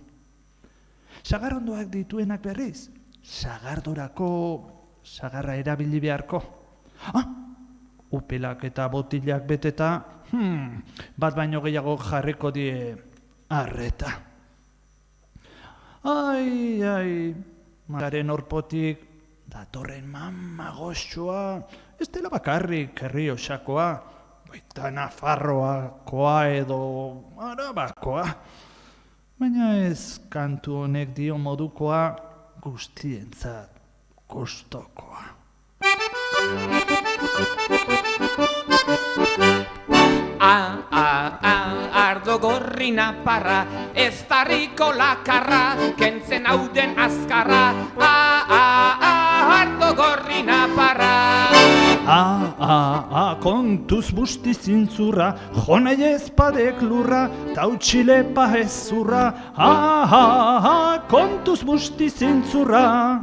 Sagarrondoak dituenak berriz, sagardorako sagarra erabili beharko. Upelak eta botilak beteta, bat baino gehiago jarriko die arreta. Ai, magaren orpotik datorren mama goxoa, ez dela bakarrik herri osakoa, baita Nafarroakoa edo Arabakoa. Baina ez kantu honek dio modukoa guztientzat gustokoa. Ardo gorri naparra, ez darriko lakarra, kentzen hauden azkarra. Ardo gorri naparra. Kontuz busti zintzurra, jonei ezpadek lurra, tautxilepa ezurra. Kontuz busti zintzurra.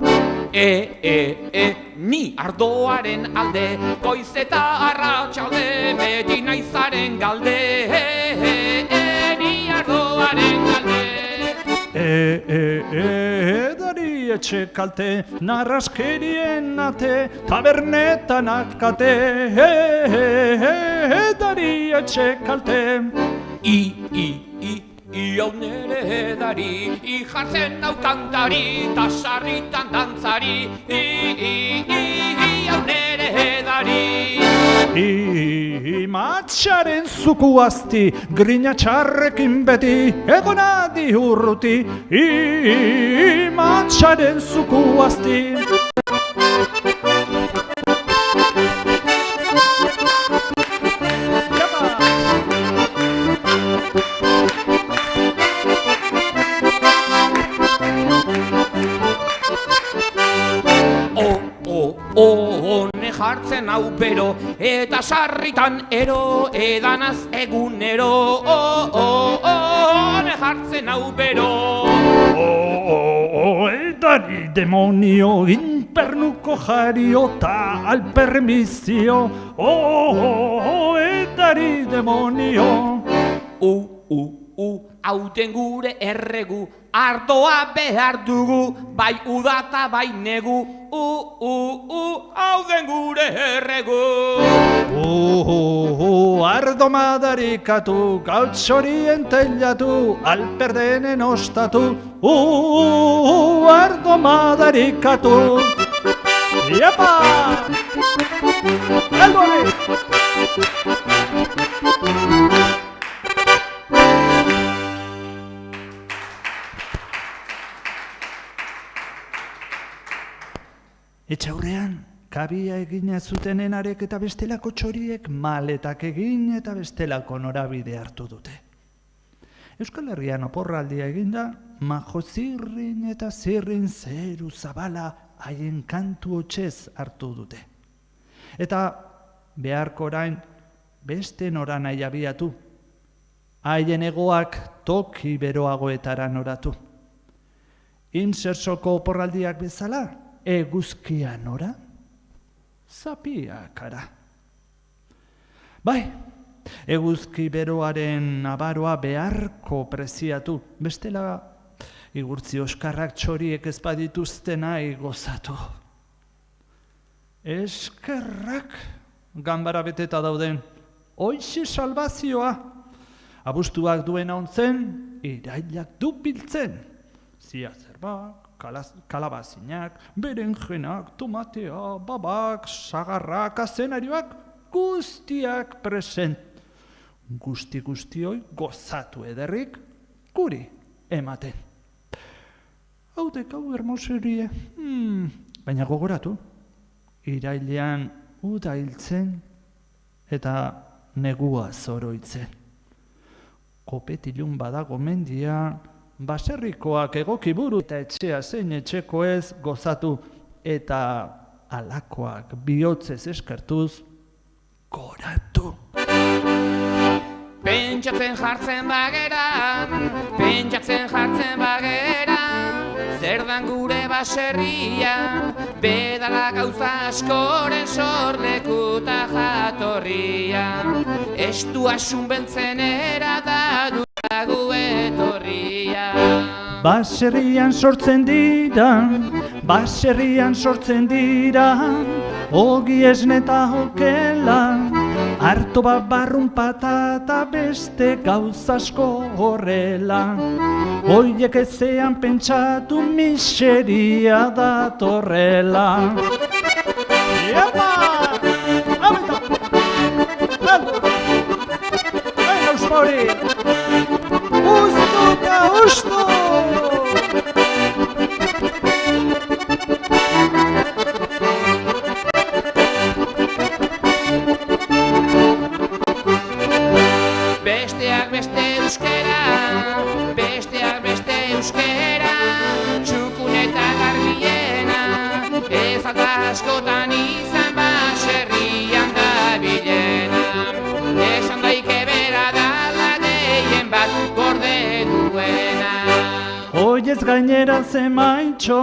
Ni ardoaren alde, goiz eta arratsalde, beti naizaren galde. Ni ardoaren galde. Edari etxe kalte, narraskerien ate, tabernetanak kate. Edari etxe kalte. Iau nere edari, jartzen nau kantari, ta sarritan dantzari, iau nere edari. Matxaren zuku azti, grina txarrekin beti, egonadi urruti. Matxaren zuku azti. Hone jartzen hau bero, eta sarritan ero, edanaz egunero. Hone jartzen hau bero. Edari demonio, inpernuko jario ta alpermizio. Edari demonio. Hauten gure erregu, ardoa behar dugu, bai udata bai negu. Hauten gure erregu. Ardo madarikatu, gautxorien teilatu, alperdenen ostatu. Ardo madarikatu. Iepa! Elboi! Etxaurrean, kabia egina zutenen arek eta bestelako txoriek maletak egin eta bestelako norabide hartu dute. Euskal Herrian oporraldia eginda, majo zirrin eta zirrin zeru zabala haien kantu hotxez hartu dute. Eta beharko orain beste nora nahi abiatu, haien egoak toki beroagoetara noratu. Insertsoko oporraldiak bezala, eguzkia nora, zapiakara. Bai, eguzki beroaren abaroa beharko preziatu, bestela igurtzi oskarrak txoriek ez badituzte nahi gozatu. Eskerrak ganbara beteta dauden, hoixe salvazioa, abuztuak duena ontzen, irailak du biltzen, ziazerbak, kalabazinak, berenjenak, tomatea, babak, sagarrak, azenarioak, guztiak present. Guzti-guztioi gozatu ederrik, guri ematen. Haudek hau hermoserie, baina gogoratu, irailean uda hiltzen eta negua zoroitzen. Kopetilun badago mendia, baserrikoak egoki buru eta etxea zein etxeko ez gozatu eta alakoak bihotzez eskertuz goratu. Pentsatzen jartzen bagera, zer dan gure baserria, bedala gauza askoren sorleku ta jatorria. Estua sunbentzenera da dugu etorria. Baserrian sortzen dira, ogi esne eta okela, harto bat barrun patata beste gauza asko horrela. Hoiek ezean pentsatu miseria datorrela. Iepa! Abeta! Venga, Euspori! Ustuka, ustu! Besteak beste euskera, txukun eta garbiena, ez askotan izan baserrian da bilena. Esan daike bera dala gehien bat gorde duena. Oiez gainera zemaitxo,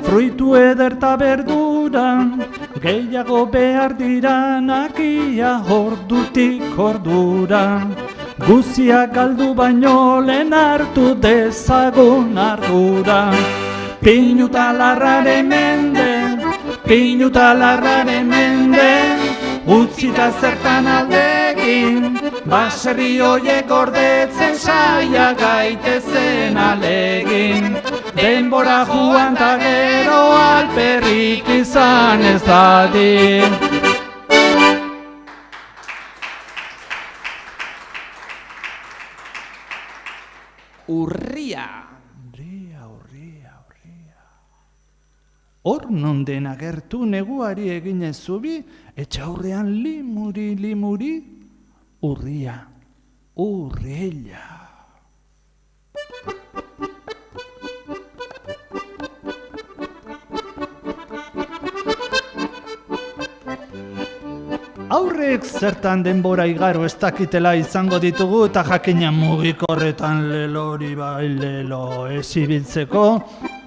fruitu ederta berdura, gehiago behar dira nakia ordutik ordura. Guziak galdu baino lehen hartu dezagun ardura. Pinu talarraren mende, utzita zertan alde alekin, baserri hoiek gordetzen saia gaitezen alegin. Denbora joan ta gero alperrik izan ez dadin. Urria. Hor nonden agertu neguari eginez zubi, etxaurrean limuri, urria, urrella. Aurrek zertan denbora igaro ez dakitela izango ditugu eta jakina mugikorretan lelori bai lelo ez ibiltzeko,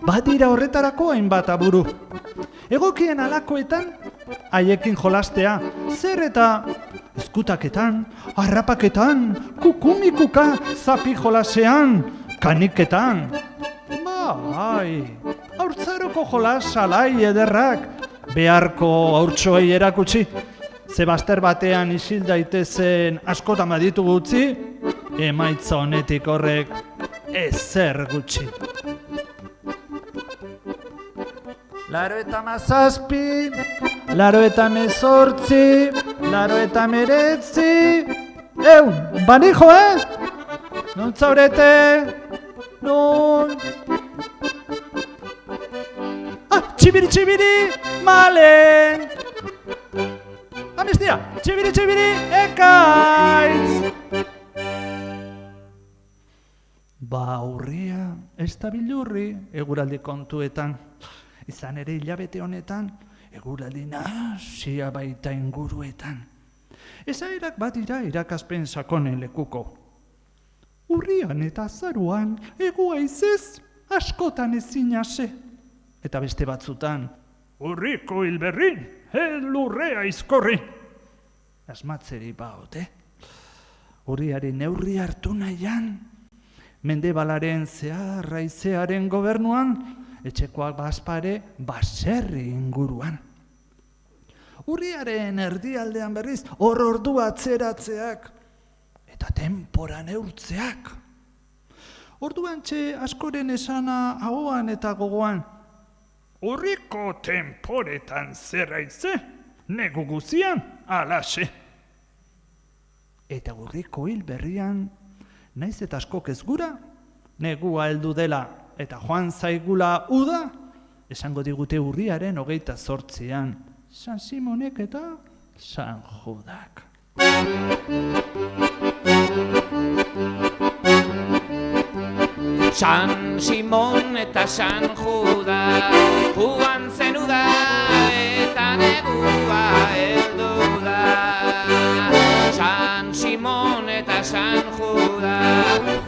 badira horretarako hainbat aburu. Egokien alakoetan, haiekin jolastea, zer eta eskutaketan, harrapaketan, kukumikuka, zapi jolasean, kaniketan. Bai, haurtzaroko jolas alai ederrak, beharko haurtxoei erakutsi. Zebaster batean isil daitezen askotan baditu gutxi, emaitza honetik horrek ezer gutxi. 97, 98, 99, 100, banijo, Non zaurete? Non? Txibiri, malen! Amnistia, txibiri, ekaitz! Ba, urria, ez da bilurri eguraldi kontuetan. Izan ere hilabete honetan, eguraldi nahasia baita inguruetan. Esaerak bat dira irakaspen sakonen lekuko. Urrian eta azaruan, egua izez, askotan ezin ase. Eta beste batzutan, urriko hilberri, lurrea izkorri. Asmatzeri baote. Urriari neurri hartu nahian, Mendebalaren zeharraizearen gobernuan, etxekoak bazpare baserri inguruan. Urriaren erdialdean berriz, hor ordu atzeratzeak eta tenpora neurtzeak. Orduan txe askoren esana ahoan eta gogoan, urriko tenporetan zerraize, negu guzian alaxe. Eta urriko hil berrian, naiz eta askok ez gura, negua heldu dela eta joan zaigula uda, esango digute urriaren 28an, San Simonek eta San Judak. San Simon eta San Juda, joan zen uda eta negua heldu da. San Simon eta San Juda,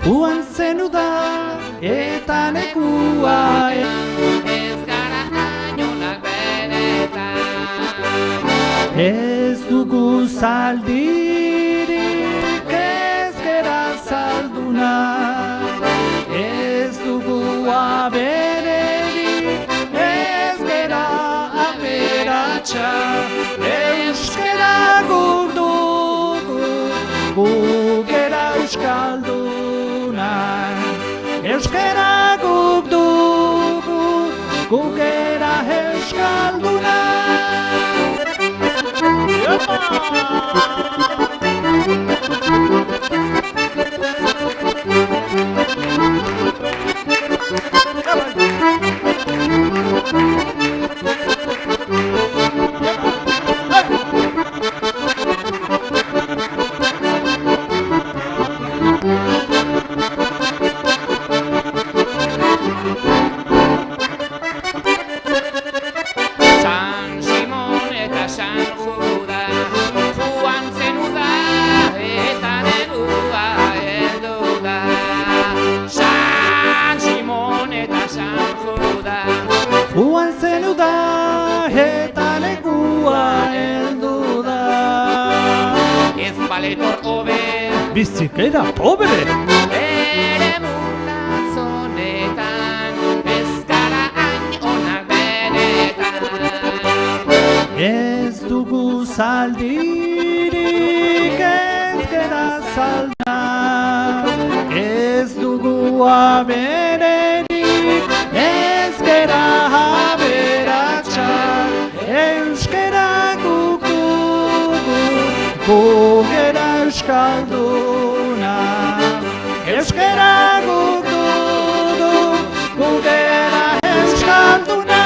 joan zen uda eta negua ez gara ainonak benetan. Ez dugu zaldirik, ez gera zalduna. Ez dugu abererik, ez gera aberatsa. Euskara guk dugu, guk gera euskaldunak. Euskara guk dugu, guk gera euskaldunak. San Simon eta San Juda, joan zen uda eta negua heldu da. San Simon eta San Juda, Joan zen uda eta negua heldu da. ez baletor hobe, Bizikera pobre! ere mulazonetan, ez gara hain onak benetan. Ez dugu zaldirik, zalda, ez dugu abererik, ez gera aberatsak, euskara guk dugu, gugera euskalduna. Euskara guk dugu, gugera euskalduna.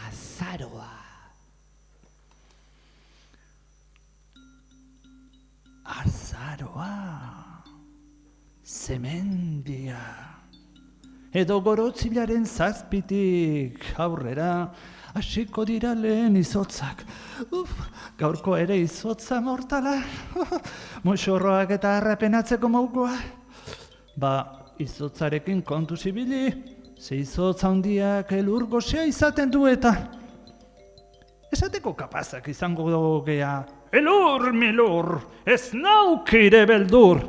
Azaroa. Azaroa, zemendia, edo Gorotzilaren 7tik aurrera hasiko dira lehen izotzak. Gaurko ere izotza mortala, moxorroak eta harrapenatzeko mokoa. Ba, izotzarekin kontu zibili, ze izotza handiak elur gozea izaten du eta. Esateko kapazak izango gea, elur milur, ez naukire beldur.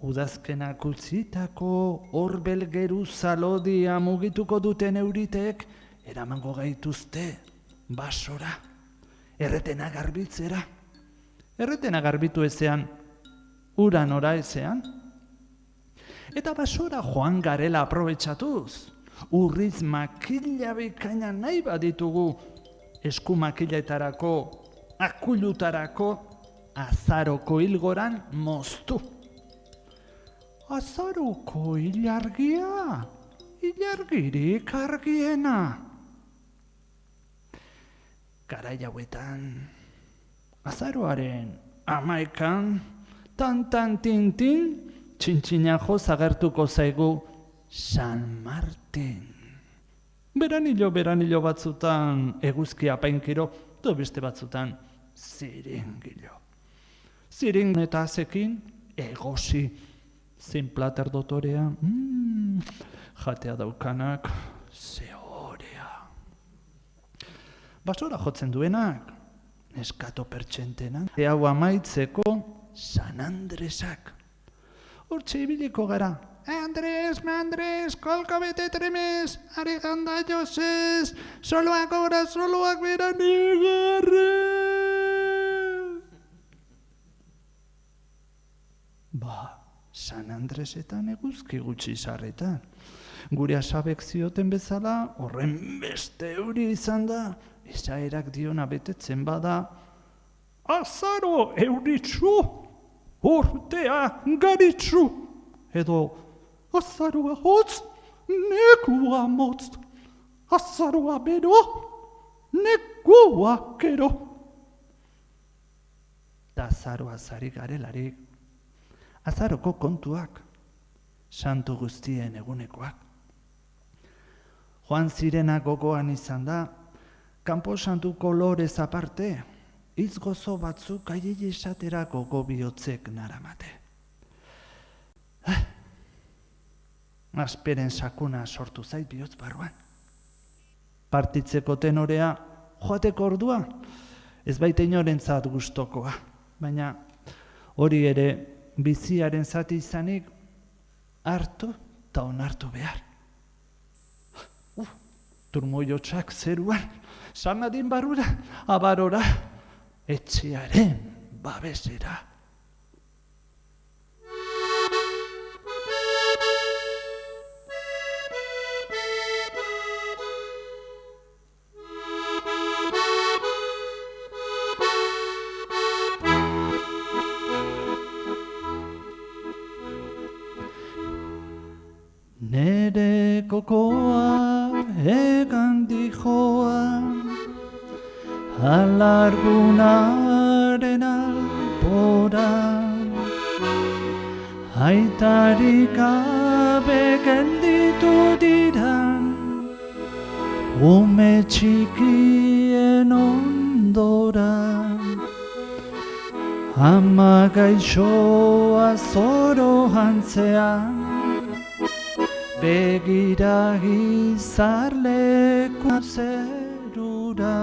Udazkenak utzitako horbel geruza lodia mugituko duten euritek eramango gaituzte basora, erretena garbitzera. Erretena garbitu ezean, ura nora ezean. Eta basora joan garela aprobetxatuz, urriz makila bikaina nahi baditugu, esku makiletarako, akulutarako, azaroko hilgoran moztu. Azaroko ilargia, ilargirik argiena. Garai hauetan, azaroaren 11, tan tintin, txintxina joz agertuko zaigu San Martin. Beranilo batzutan eguzki apainkiro, do beste batzutan ziringilo. Ziring eta azekin egosi, zein plater dotorea, jatea daukanak, zehorea. Basora jotzen duenak, neskato pertsentenak, hau amaitzeko San Andresak. Hortxe ibiliko gara. Andres, Mandres, kolka bete tremez, ari ganda josez, soloak ora, soloak beran egarre. Ba, San Andresetan eguzki gutxi sarretan. Gure asabek zioten bezala, horren beste euri izan da, esaerak diona betetzen bada, azaro euritzu, urtea garitzu, edo azaroa hotz, nekua motz, azaroa bero, nekua kero. Da azaroa zari garelarik, azaroko kontuak, santu guztien egunekoak. Joan zirena gogoan izan da, kanpo santuko lorez aparte, hitz gozo batzuk aiei esatera gogo bihotzek naramate. Asperen sakuna sortu zait bihotz barruan. Partitzeko tenorea joateko ordua, ez baita inorentzat gustokoa, baina hori ere biziaren zati izanik hartu eta onartu behar. Turmoiotsak zeruan, sanadin barrura, abarora, etxearen babesera. Nere kokoa egan dijoa, alargunaren albora, aitarik gabe gelditu diran, ume txikien ondora, ama gaixoa zoro hantzean, begira izarleku zerura.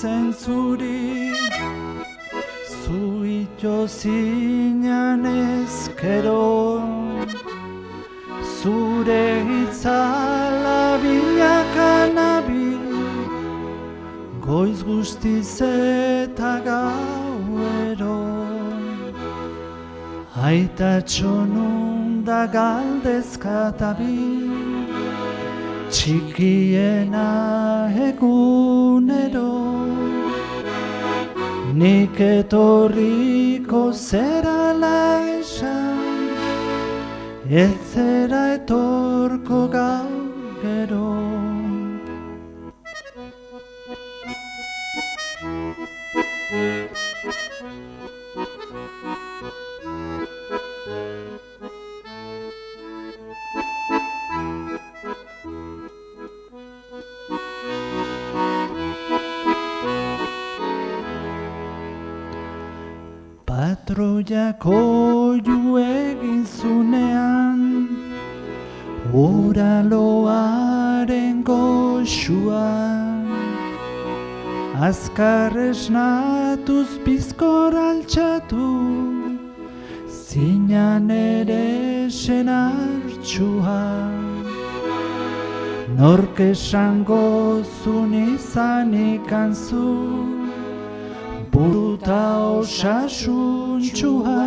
zentzuri, zu ito zinan ezkero, zure itzala bilaka nabil, goiz guztiz eta gauero. Aitatxo nun da galdezka tabil, txikiena egunero. Nik etorriko zerala esan, ez zera etorko gaur gero. Patroiako ju egin zunean, uraloaren goxuan, azkar esnatuz bizkor altxatu, zinan ere senartxua. Nork esango zun izanik antzu, buruta osasuntxua,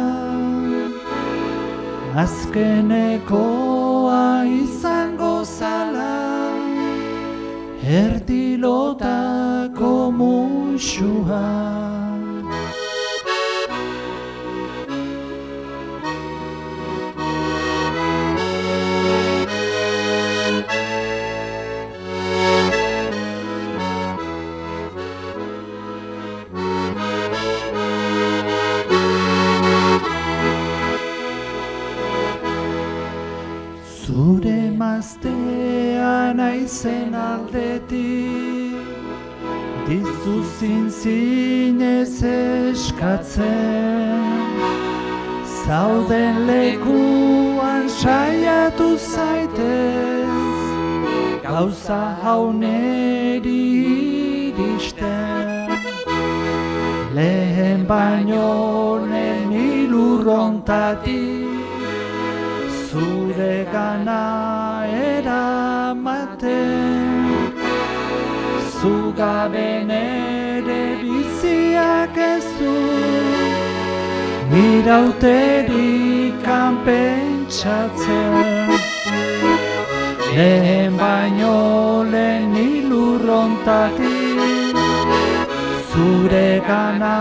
azkenekoa izango zala, erdilotako muxua. Zure maztea naizen aldetik, dizuzin zinez eskatzen, zauden lekuan saiatu zaitez, gauza hauneri iristen. Lehen baino nen ilurrontatik, zure gana eramaten, zugaben ere biziak ez du, irauterikan pentsatzen. Lehen baino lehen ilurrontatik, zure gana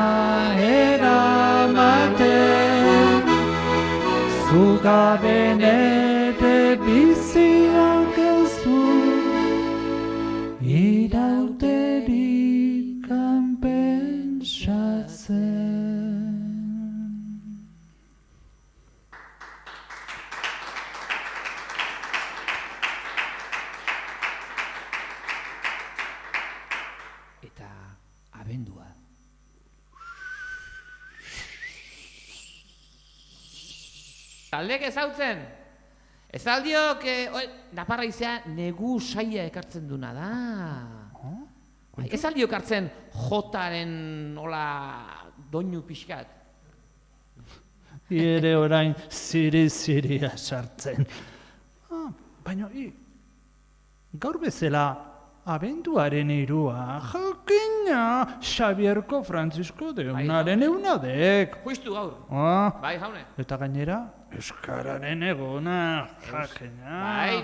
eramaten, zugaben ere biziak ez du, irauterikan pentsatzen. Eta abendua. Taldek ezautzen, ez aldiok, naparra izea negu saia ekartzen duna da. Ez aldiok hartzen jotaren hola doinu pixkat. Ere orain ziri-ziria sartzen. Baina, gaur bezala abenduaren irua, jakina Xabierko Frantzisko deunaren eunadek. Juistu gaur, bai jaune. Eta gainera, euskararen egona, jakina.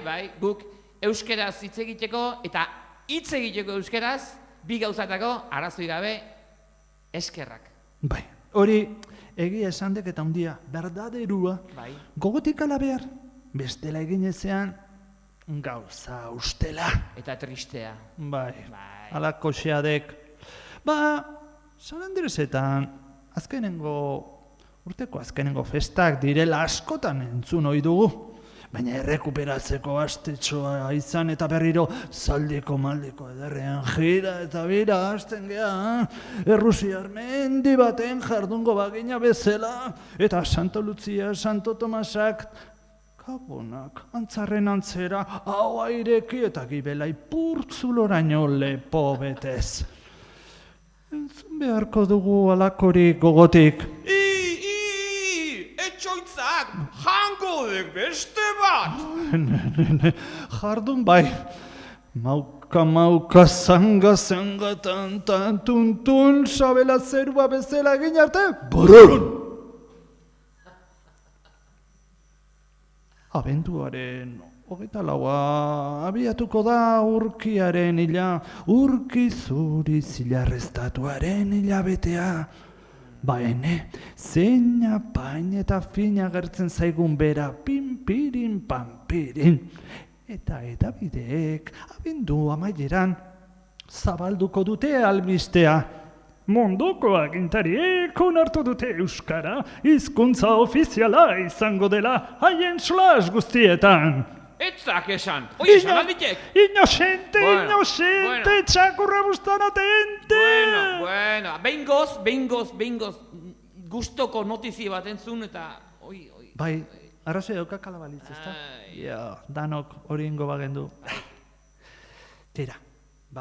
Bai, guk euskeraz hitz egiteko eta hitz egiteko euskeraz, bi gauzatako arrazoi gabe eskerrak. Bai, hori egia esandek eta handia, berdaderua, Bai. gogotik ala behar, bestela egin ezean, gauza ustela. Eta tristea. Bai, Bai. alako xeadek. Ba, San Andresetan, urteko azkenengo festak direla askotan entzun ohi dugu. Baina errekuperatzeko astetxoa izan eta berriro zaldiko maldiko ederrean jira eta bira hasten geha. Errusiar mendi baten jardungo bagina bezala eta Santo Lutzia, Santo Tomasak, kabonak, antzarren antzera, hau aireki eta gibelai purtzuloraino lepo betez. Entzun beharko dugu alakorik gogotik. Etxoitzak, jango dek beste bat! Jardun bai. Mauka, zanga, tan, tuntun, sabela zerua bezala egin arte, burun! Abenduaren 24 abiatuko da urkiaren hila, urki zuri zilarreztatuaren hilabetea. Baene, zeina, pain eta fina gertzen zaigun bera, pinpirin, pampirin. Eta bideek, abendu amaieran, zabalduko dute albistea. Munduko agintariek onartu dute euskara, hizkuntza ofiziala izango dela haien slas guztietan. Etzak esan, oi esan alditek! Inocente, Bueno, txakurra bustan atente! Bueno, behingoz, gustoko notizi bat entzun eta... Bai, arrazoi daukak alabalitz, ezta? Ja, danok hori ingo bagendu. Tira,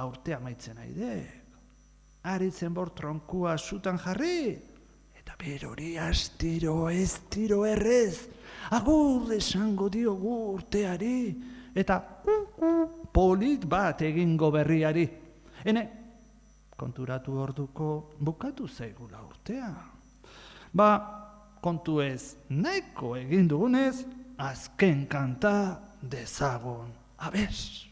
urtea maitzen aidek. Aritzen bor tronkua sutan jarri, eta berori astiro ez tiro errez, agur esango diogu urteari, eta polit bat egingo berriari. Hene, konturatu orduko bukatu zaigula urtea. Kontu ez nahiko egin dugunez, azken kanta dezagun. Abes!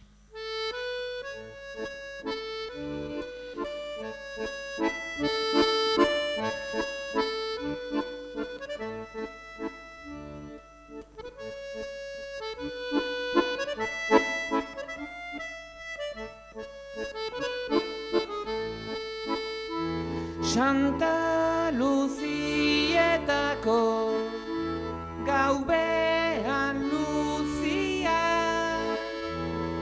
Santa Luzietako gaubean Luzia,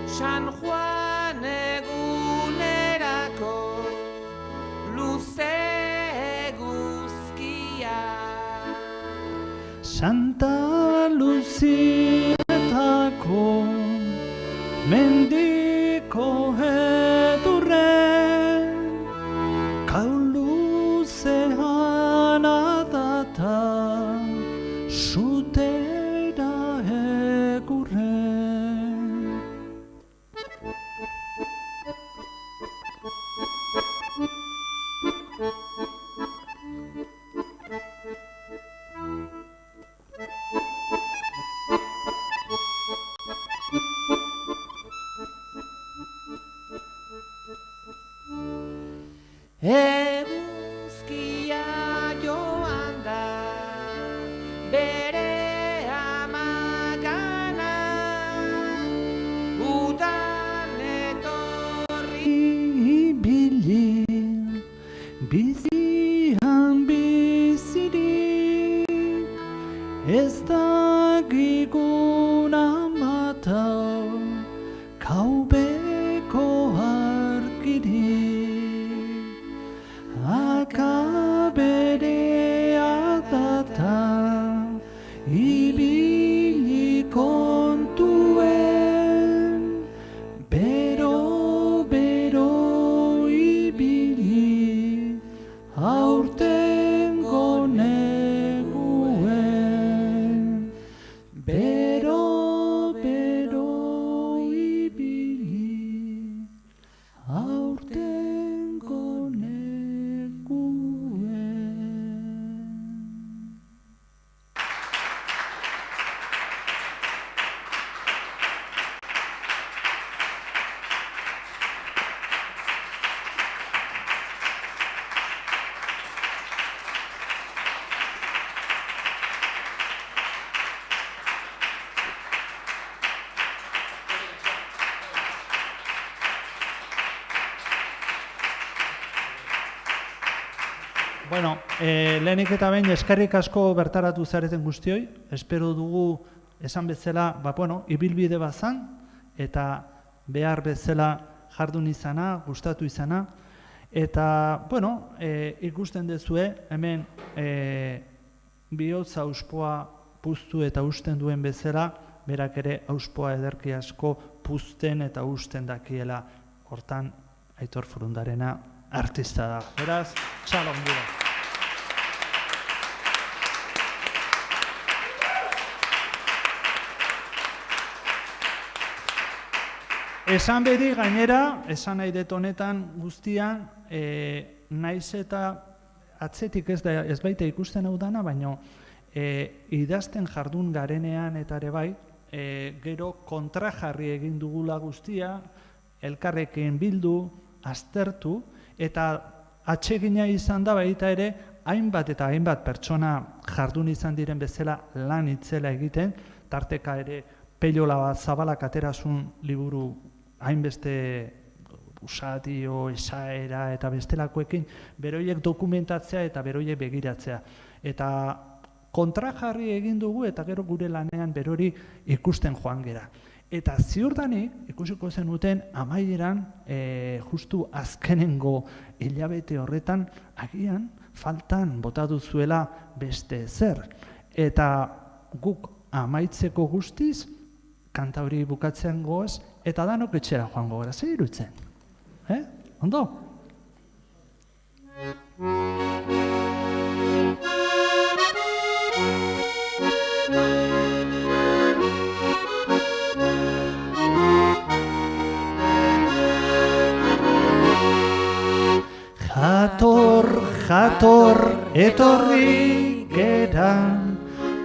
San Juan egunerako luze eguzkia. Santa Luzietako mendiko edurren, kauluzean adata sutera egurren. Eguzkia joan da bere amagana, udan etorri Ibili, bizian bizirik, ez dakigun amatau, kaubeko argirik. Akaberea data, ibili kontuen, bero ibili, aurtengo neguen. Bero ibili, aurtengo neguen. Bueno, lehenik eta behin eskerrik asko bertaratu zareten guztioi. Espero dugu esan bezala, ibilbide bazan eta behar bezala jardun izana, gustatu izana. Eta, ikusten dezue, hemen bihotza auspoa puztu eta usten duen bezala, berak ere auspoa ederki asko puzten eta usten dakiela. Hortan, Aitor Furundarena artista da. Beraz, txalon dira. Esan bedi gainera, esan nahi dut honetan guztian, naiz eta atzetik ez baita ikusten hau dana, baina idazten jardun garenean eta ere bai, gero kontrajarri egin dugula guztia, elkarrekin bildu, aztertu, eta atsegina izan da baita ere, hainbat eta hainbat pertsona jardun izan diren bezala lan itzela egiten, tarteka ere Peiola Zabalak aterasun liburu hainbeste usatio, esaera eta bestelakoekin beroiek dokumentatzea eta beroiek begiratzea. Eta kontrajarri egin dugu eta gero gure lanean berori ikusten joan gera. Eta ziurdanik, ikusiko zenuten amaieran, justu azkenengo hilabete horretan, agian faltan bota duzuela beste zer. Eta guk amaitzeko guztiz, kanta hori bukatzen goaz, eta danok etxera joango gara, zer irutzen? Ondo? Jator, etorri geran,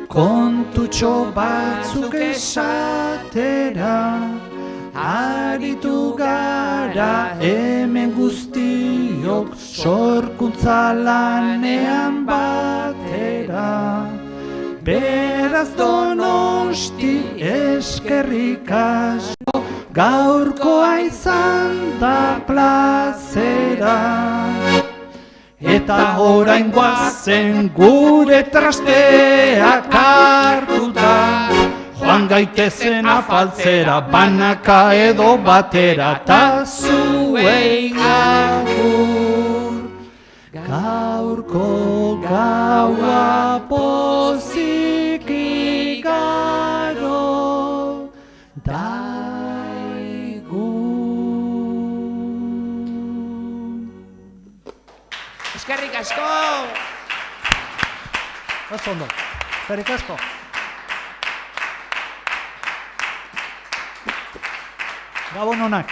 kontutxo batzuk esatera, aritu gara hemen guztiok sorkuntza lanean batera. Beraz Donosti eskerrik asko, gaurkoa izan da plazera. Eta orain guazen gure trasteak hartuta, joan gaitezen afaltzera, banaka edo batera, ta zuei agur. Gaurko gaua pozik igaro daigu. Eskerrik asko! Oso ondo, eskerrik asko. Gabon onak.